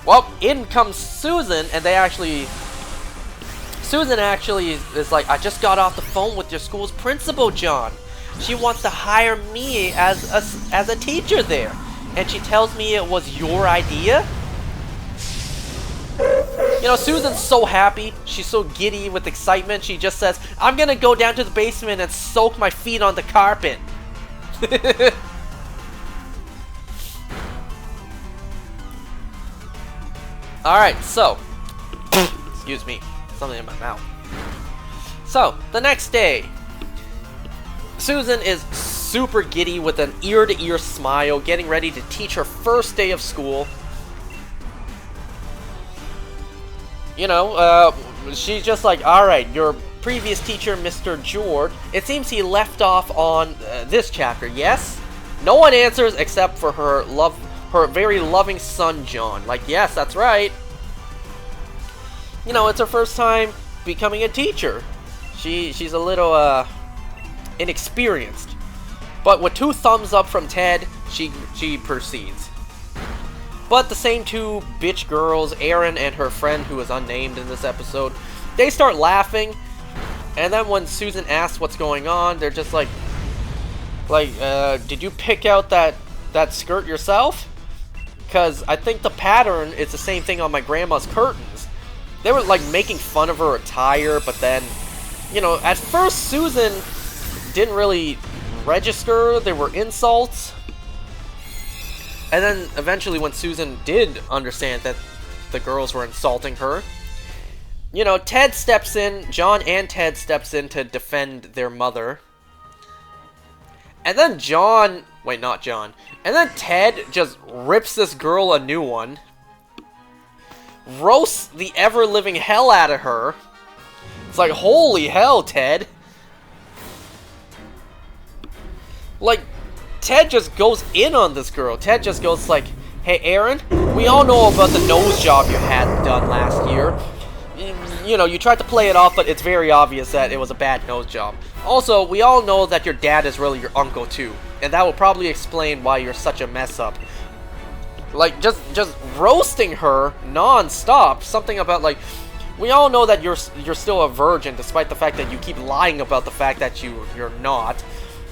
Well, in comes Susan, and Susan actually is like, I just got off the phone with your school's principal, John. She wants to hire me as a teacher there. And she tells me it was your idea? You know, Susan's so happy. She's so giddy with excitement. She just says, I'm gonna go down to the basement and soak my feet on the carpet. Alright, so. Excuse me. Something in my mouth. So, the next day. Susan is super giddy with an ear-to-ear smile, getting ready to teach her first day of school. You know, she's just like, alright, your previous teacher, Mr. George, it seems he left off on this chapter, yes? No one answers except for her very loving son, John. Like, yes, that's right. You know, it's her first time becoming a teacher. She's a little, inexperienced. But with 2 thumbs up from Ted, she proceeds. But the same 2 bitch girls, Erin and her friend who is unnamed in this episode, they start laughing. And then when Susan asks what's going on, they're just like, did you pick out that skirt yourself? Because I think the pattern is the same thing on my grandma's curtains. They were like making fun of her attire, but then, you know, at first Susan didn't really register. There were insults. And then eventually when Susan did understand that the girls were insulting her, you know, Ted steps in, John and Ted steps in to defend their mother. And then and then Ted just rips this girl a new one. Roasts the ever-living hell out of her. It's like, holy hell, Ted. Like, Ted just goes in on this girl. Ted just goes like, hey, Erin, we all know about the nose job you had done last year. You know, you tried to play it off, but it's very obvious that it was a bad nose job. Also, we all know that your dad is really your uncle, too. And that will probably explain why you're such a mess-up. Like, just roasting her non-stop. Something about, like, we all know that you're still a virgin, despite the fact that you keep lying about the fact that you're not.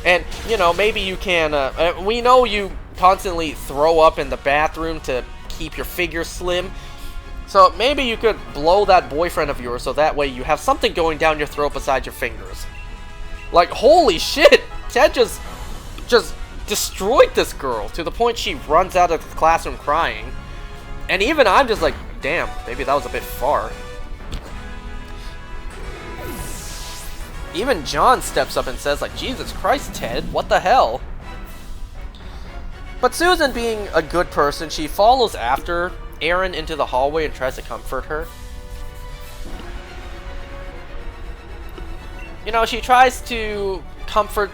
And, you know, maybe you can, we know you constantly throw up in the bathroom to keep your figure slim. So maybe you could blow that boyfriend of yours so that way you have something going down your throat besides your fingers. Like, holy shit! Ted just destroyed this girl to the point she runs out of the classroom crying. And even I'm just like, damn, maybe that was a bit far. Even John steps up and says, like, Jesus Christ, Ted, what the hell? But Susan, being a good person, she follows after Erin into the hallway and tries to comfort her. You know, she tries to comfort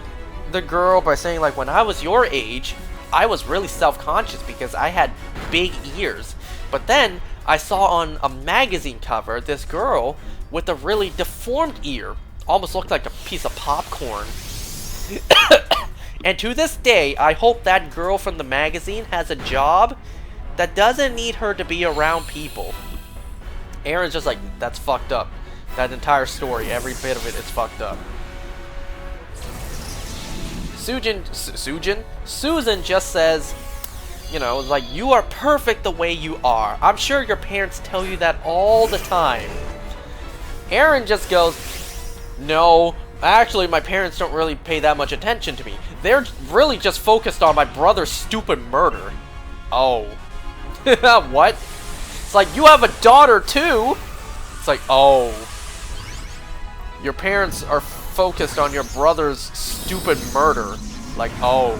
the girl by saying, like, when I was your age, I was really self-conscious because I had big ears. But then, I saw on a magazine cover this girl with a really deformed ear. Almost looked like a piece of popcorn. And to this day, I hope that girl from the magazine has a job that doesn't need her to be around people. Erin's just like, that's fucked up. That entire story, every bit of it is fucked up. Susan just says, you know, like, you are perfect the way you are. I'm sure your parents tell you that all the time. Erin just goes, no, actually my parents don't really pay that much attention to me. They're really just focused on my brother's stupid murder. Oh. What? It's like, you have a daughter too? It's like, oh. Your parents are focused on your brother's stupid murder. Like, oh.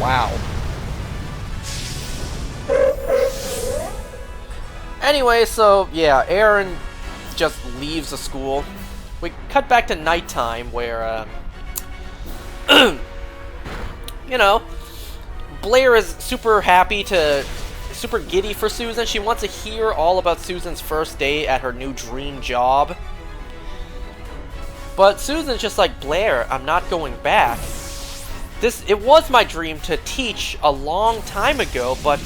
Wow. Anyway, so, yeah, Aaron just leaves the school. We cut back to nighttime where, you know, Blair is super giddy for Susan. She wants to hear all about Susan's first day at her new dream job. But Susan's just like, Blair, I'm not going back. It was my dream to teach a long time ago, but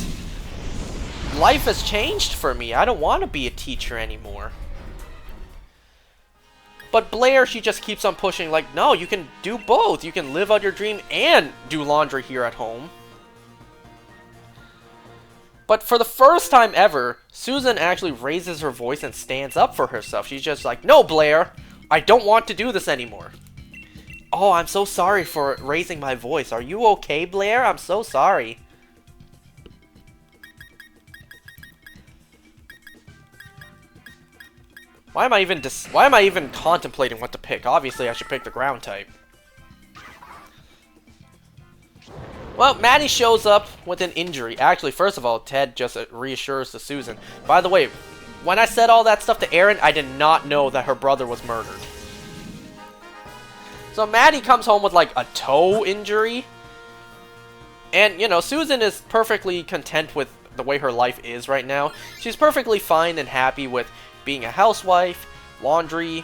life has changed for me. I don't want to be a teacher anymore. But Blair, she just keeps on pushing, like, no, you can do both. You can live out your dream and do laundry here at home. But for the first time ever, Susan actually raises her voice and stands up for herself. She's just like, no, Blair, I don't want to do this anymore. Oh, I'm so sorry for raising my voice. Are you okay, Blair? I'm so sorry. Why am I even contemplating what to pick? Obviously, I should pick the ground type. Well, Maddie shows up with an injury. Actually, first of all, Ted just reassures to Susan. By the way, when I said all that stuff to Erin, I did not know that her brother was murdered. So Maddie comes home with, like, a toe injury. And, you know, Susan is perfectly content with the way her life is right now. She's perfectly fine and happy with being a housewife, laundry,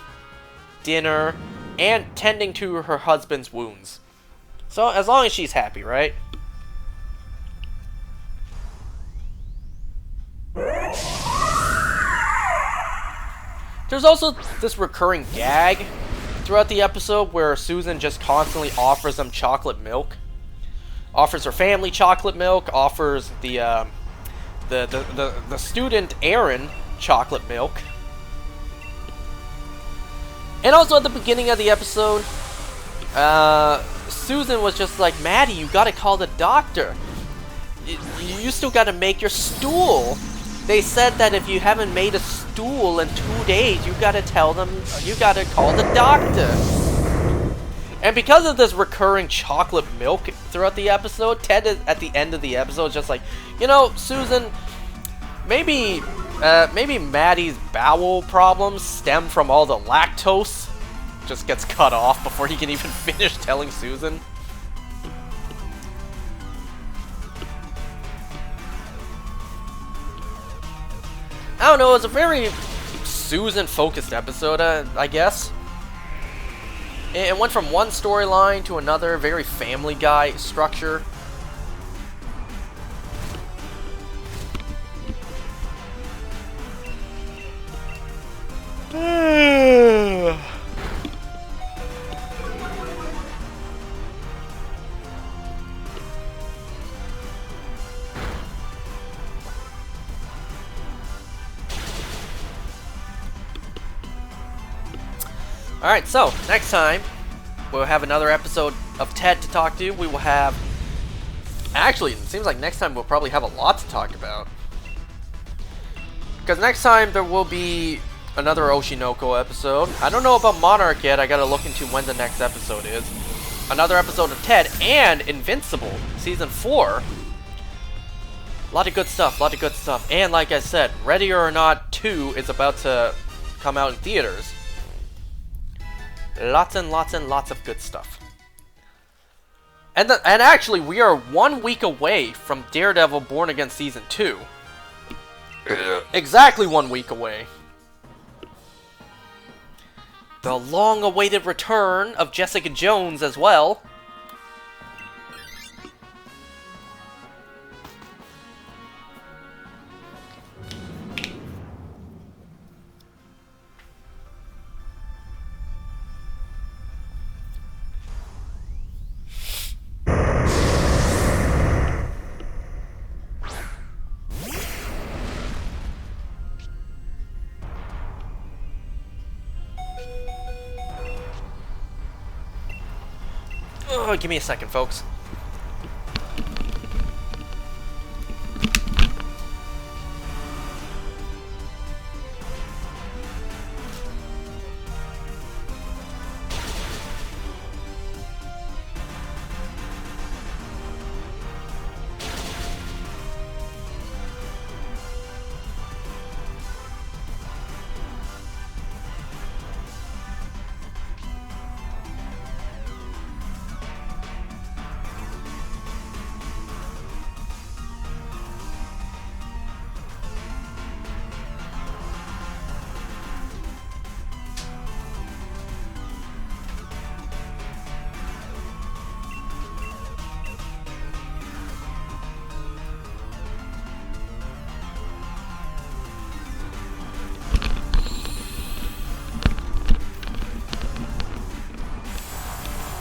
dinner, and tending to her husband's wounds. So, as long as she's happy, right? There's also this recurring gag throughout the episode where Susan just constantly offers them chocolate milk. Offers her family chocolate milk, offers the student Aaron chocolate milk. And also at the beginning of the episode, Susan was just like, Maddie, you gotta call the doctor. You still gotta make your stool. They said that if you haven't made a stool in 2 days, you gotta call the doctor. And because of this recurring chocolate milk throughout the episode, Ted is, at the end of the episode, just like, you know, Susan, maybe Maddie's bowel problems stem from all the lactose. Just gets cut off before he can even finish telling Susan. I don't know, it was a very Susan-focused episode, I guess. It went from one storyline to another, very Family Guy structure. Alright, so, next time, we'll have another episode of Ted to talk to. We will have... Actually, it seems like next time we'll probably have a lot to talk about. Because next time there will be another Oshinoko episode. I don't know about Monarch yet. I gotta look into when the next episode is. Another episode of Ted and Invincible, Season 4. A lot of good stuff, And like I said, Ready or Not 2 is about to come out in theaters. Lots and lots and lots of good stuff. And actually, we are 1 week away from Daredevil Born Again Season 2. Exactly 1 week away. The long-awaited return of Jessica Jones as well. Oh, give me a second, folks.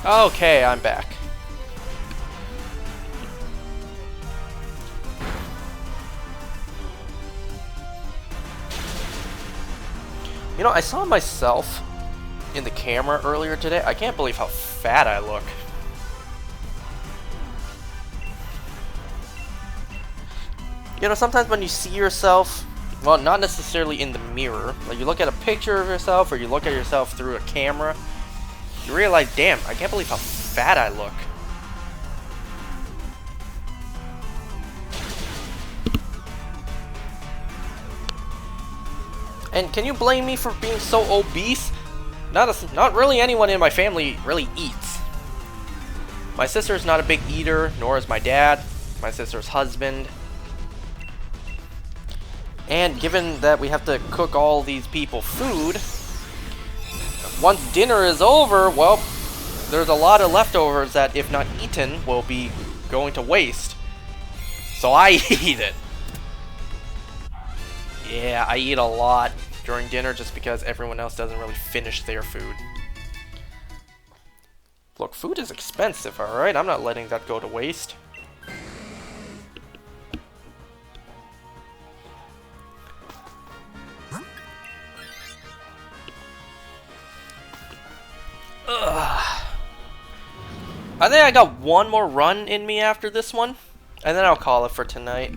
Okay, I'm back. You know, I saw myself in the camera earlier today. I can't believe how fat I look. You know, sometimes when you see yourself, well, not necessarily in the mirror, like you look at a picture of yourself or you look at yourself through a camera, you realize, damn, I can't believe how fat I look. And can you blame me for being so obese? Not really anyone in my family really eats. My sister's not a big eater, nor is my dad, my sister's husband. And given that we have to cook all these people food, once dinner is over, well, there's a lot of leftovers that, if not eaten, will be going to waste. So I eat it. Yeah, I eat a lot during dinner just because everyone else doesn't really finish their food. Look, food is expensive, alright? I'm not letting that go to waste. I think I got one more run in me after this one, and then I'll call it for tonight.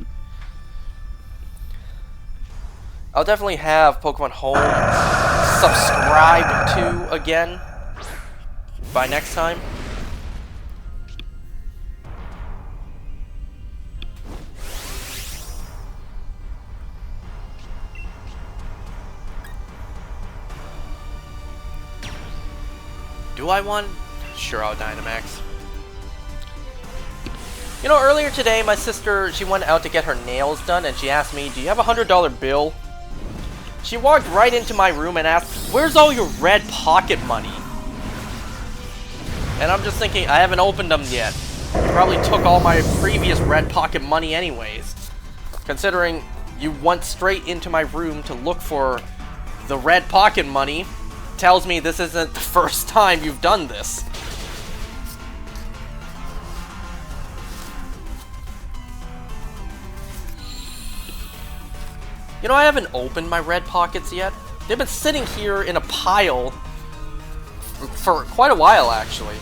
I'll definitely have Pokemon Home subscribed to again by next time. Do I want? Sure, I'll Dynamax. You know, earlier today, my sister, she went out to get her nails done, and she asked me, do you have a $100 bill? She walked right into my room and asked, where's all your red pocket money? And I'm just thinking, I haven't opened them yet. Probably took all my previous red pocket money anyways. Considering you went straight into my room to look for the red pocket money, tells me this isn't the first time you've done this. You know, I haven't opened my red pockets yet. They've been sitting here in a pile for quite a while, actually.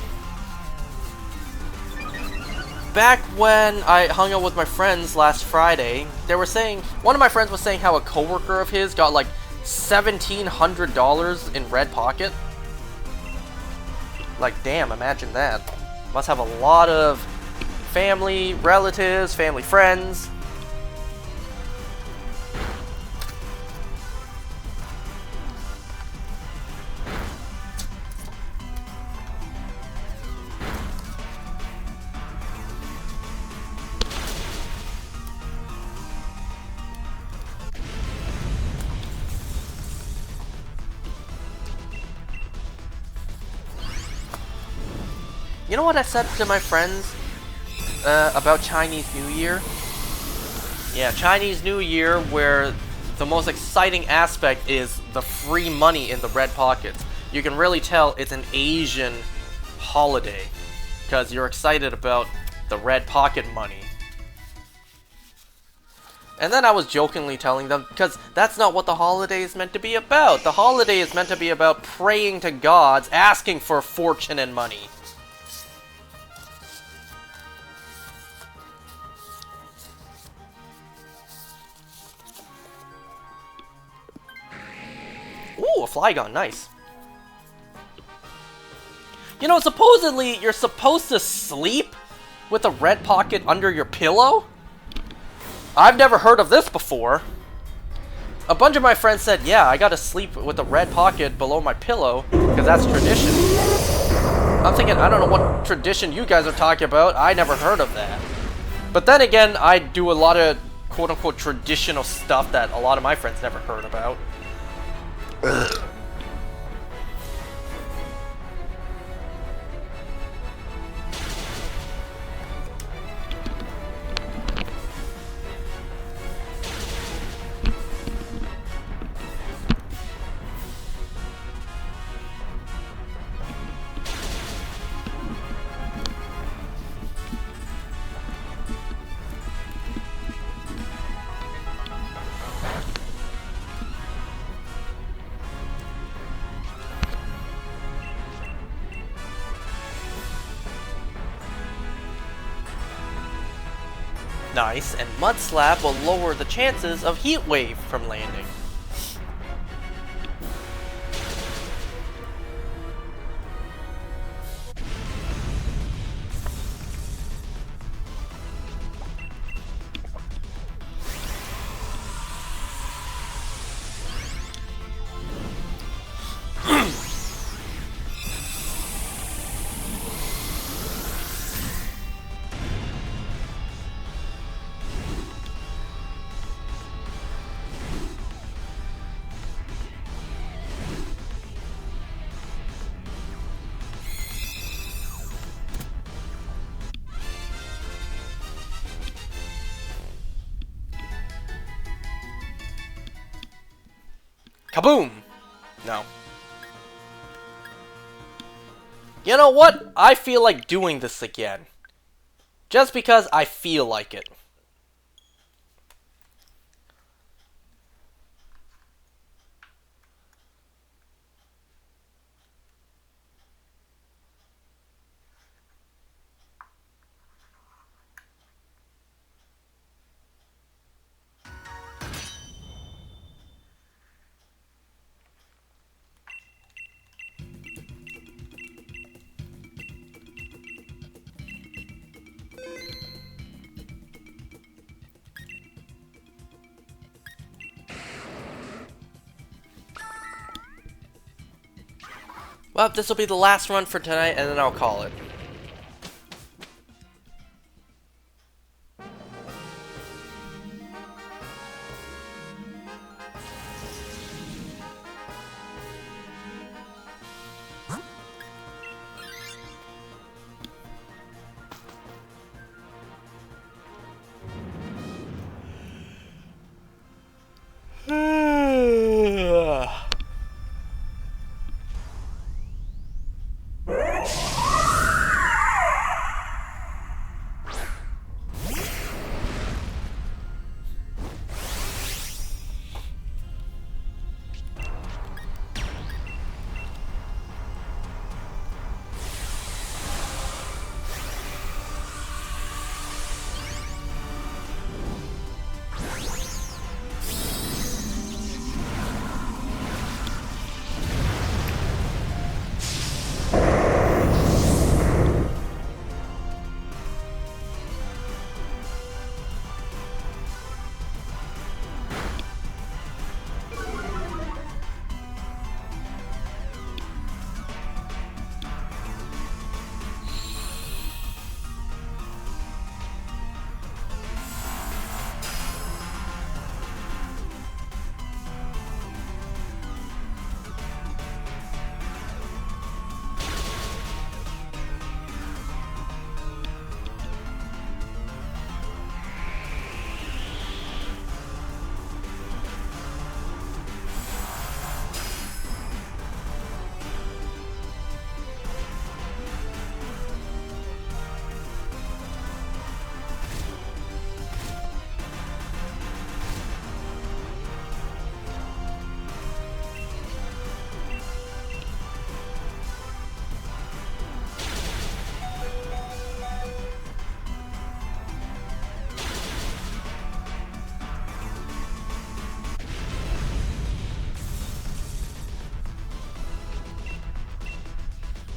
Back when I hung out with my friends last Friday, they were saying, one of my friends was saying how a coworker of his got like $1,700 in red pocket. Like, damn, imagine that. Must have a lot of family, relatives, family friends. You know what I said to my friends about Chinese New Year? Yeah, Chinese New Year, where the most exciting aspect is the free money in the red pockets. You can really tell it's an Asian holiday, because you're excited about the red pocket money. And then I was jokingly telling them, because that's not what the holiday is meant to be about. The holiday is meant to be about praying to gods, asking for fortune and money. Flygon, nice. You know, supposedly you're supposed to sleep with a red pocket under your pillow? I've never heard of this before. A bunch of my friends said, yeah, I gotta sleep with a red pocket below my pillow, because that's tradition. I'm thinking, I don't know what tradition you guys are talking about. I never heard of that. But then again, I do a lot of quote-unquote traditional stuff that a lot of my friends never heard about. Ugh. Nice, and Mud Slap will lower the chances of Heat Wave from landing. Kaboom! No. You know what? I feel like doing this again. Just because I feel like it. Well, this will be the last run for tonight, and then I'll call it.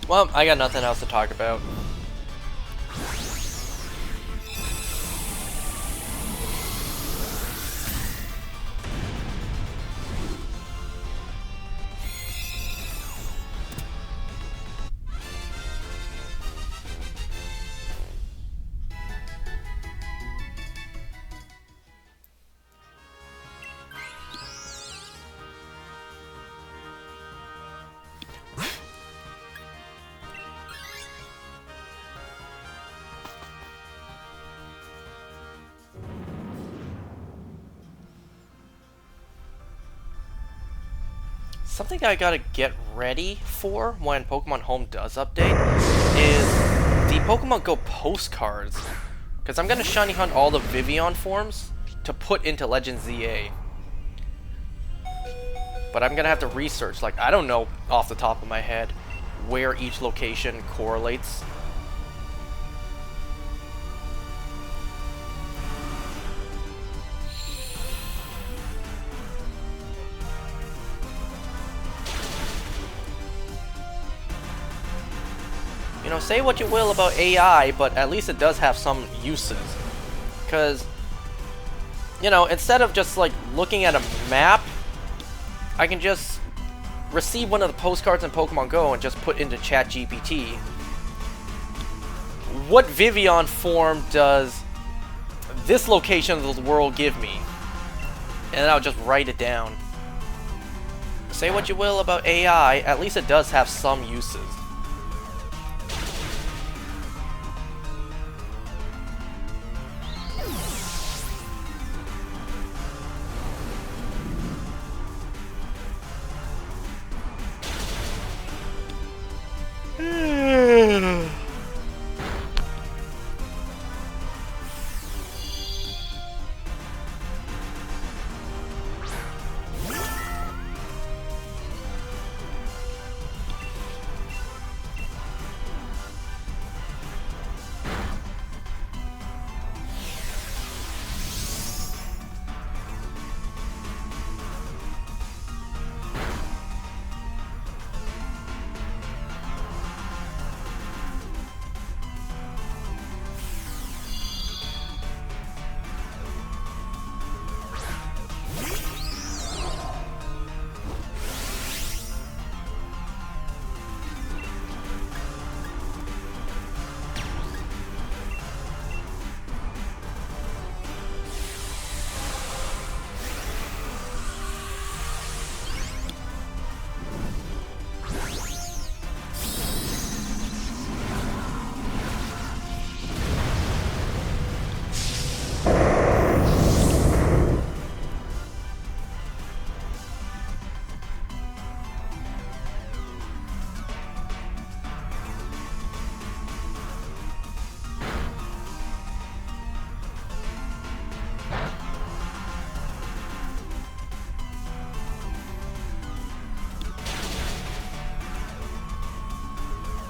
Well, I got nothing else to talk about. Something I gotta get ready for when Pokemon Home does update is the Pokemon Go postcards. Because I'm gonna shiny hunt all the Vivian forms to put into Legend ZA. But I'm gonna have to research, like, I don't know off the top of my head where each location correlates. You know, say what you will about AI, but at least it does have some uses. Because, you know, instead of just, like, looking at a map, I can just receive one of the postcards in Pokemon Go and just put into ChatGPT. What Vivian form does this location of the world give me? And then I'll just write it down. Say what you will about AI, at least it does have some uses.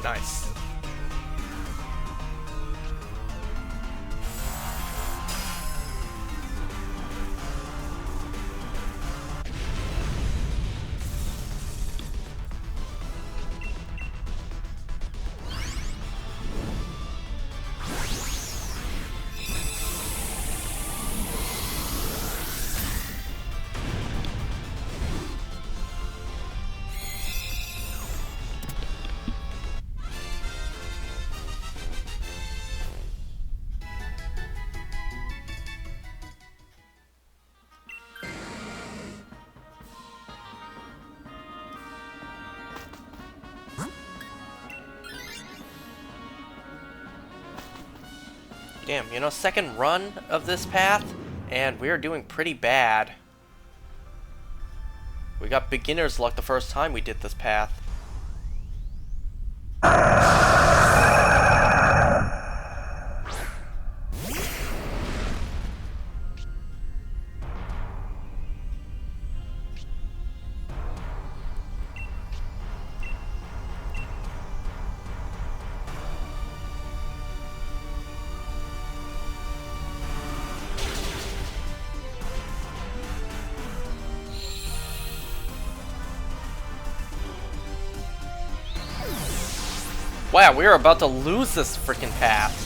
Nice. Damn, you know, second run of this path, and we're doing pretty bad. We got beginner's luck the first time we did this path. Wow, we're about to lose this freaking path.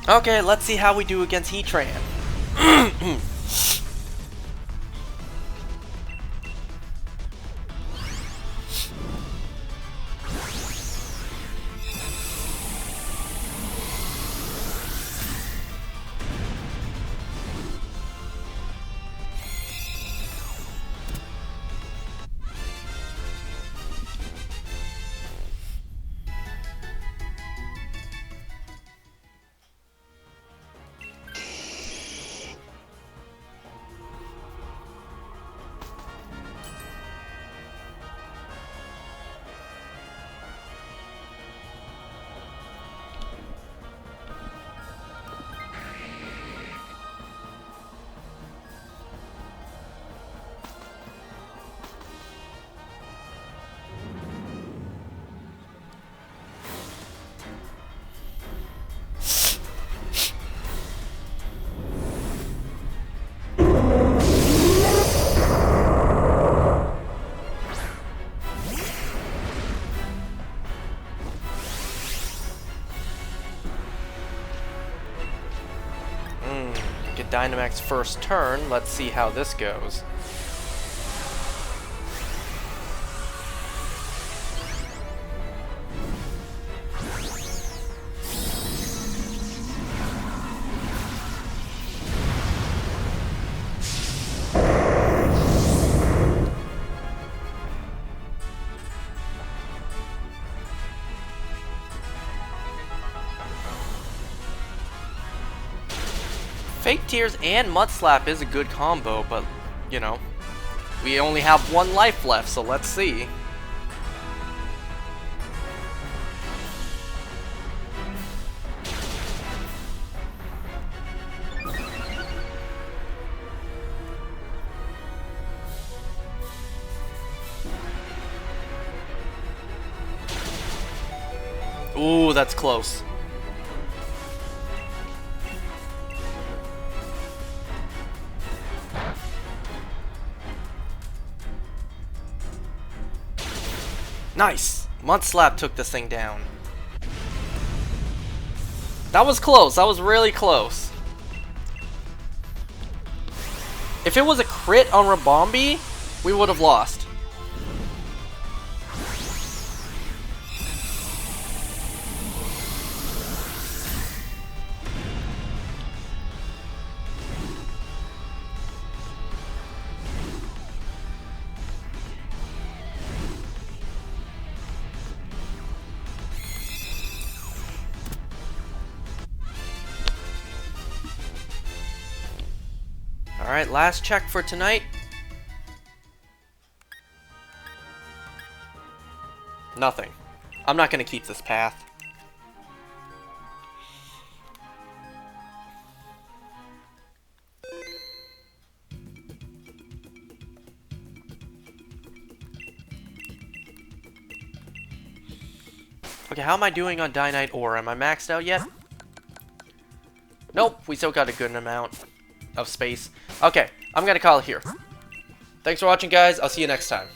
Okay, let's see how we do against Heatran. Get Dynamax's first turn. Let's see how this goes. Fake Tears and Mud Slap is a good combo, but, you know, we only have one life left, so let's see. Ooh, that's close. Nice! Mud Slap took this thing down. That was close. That was really close. If it was a crit on Rabombi, we would have lost. Alright, last check for tonight. Nothing. I'm not going to keep this path. Okay, how am I doing on Dynite Ore? Am I maxed out yet? Nope, we still got a good amount of space. Okay, I'm gonna call it here. Thanks for watching, guys. I'll see you next time.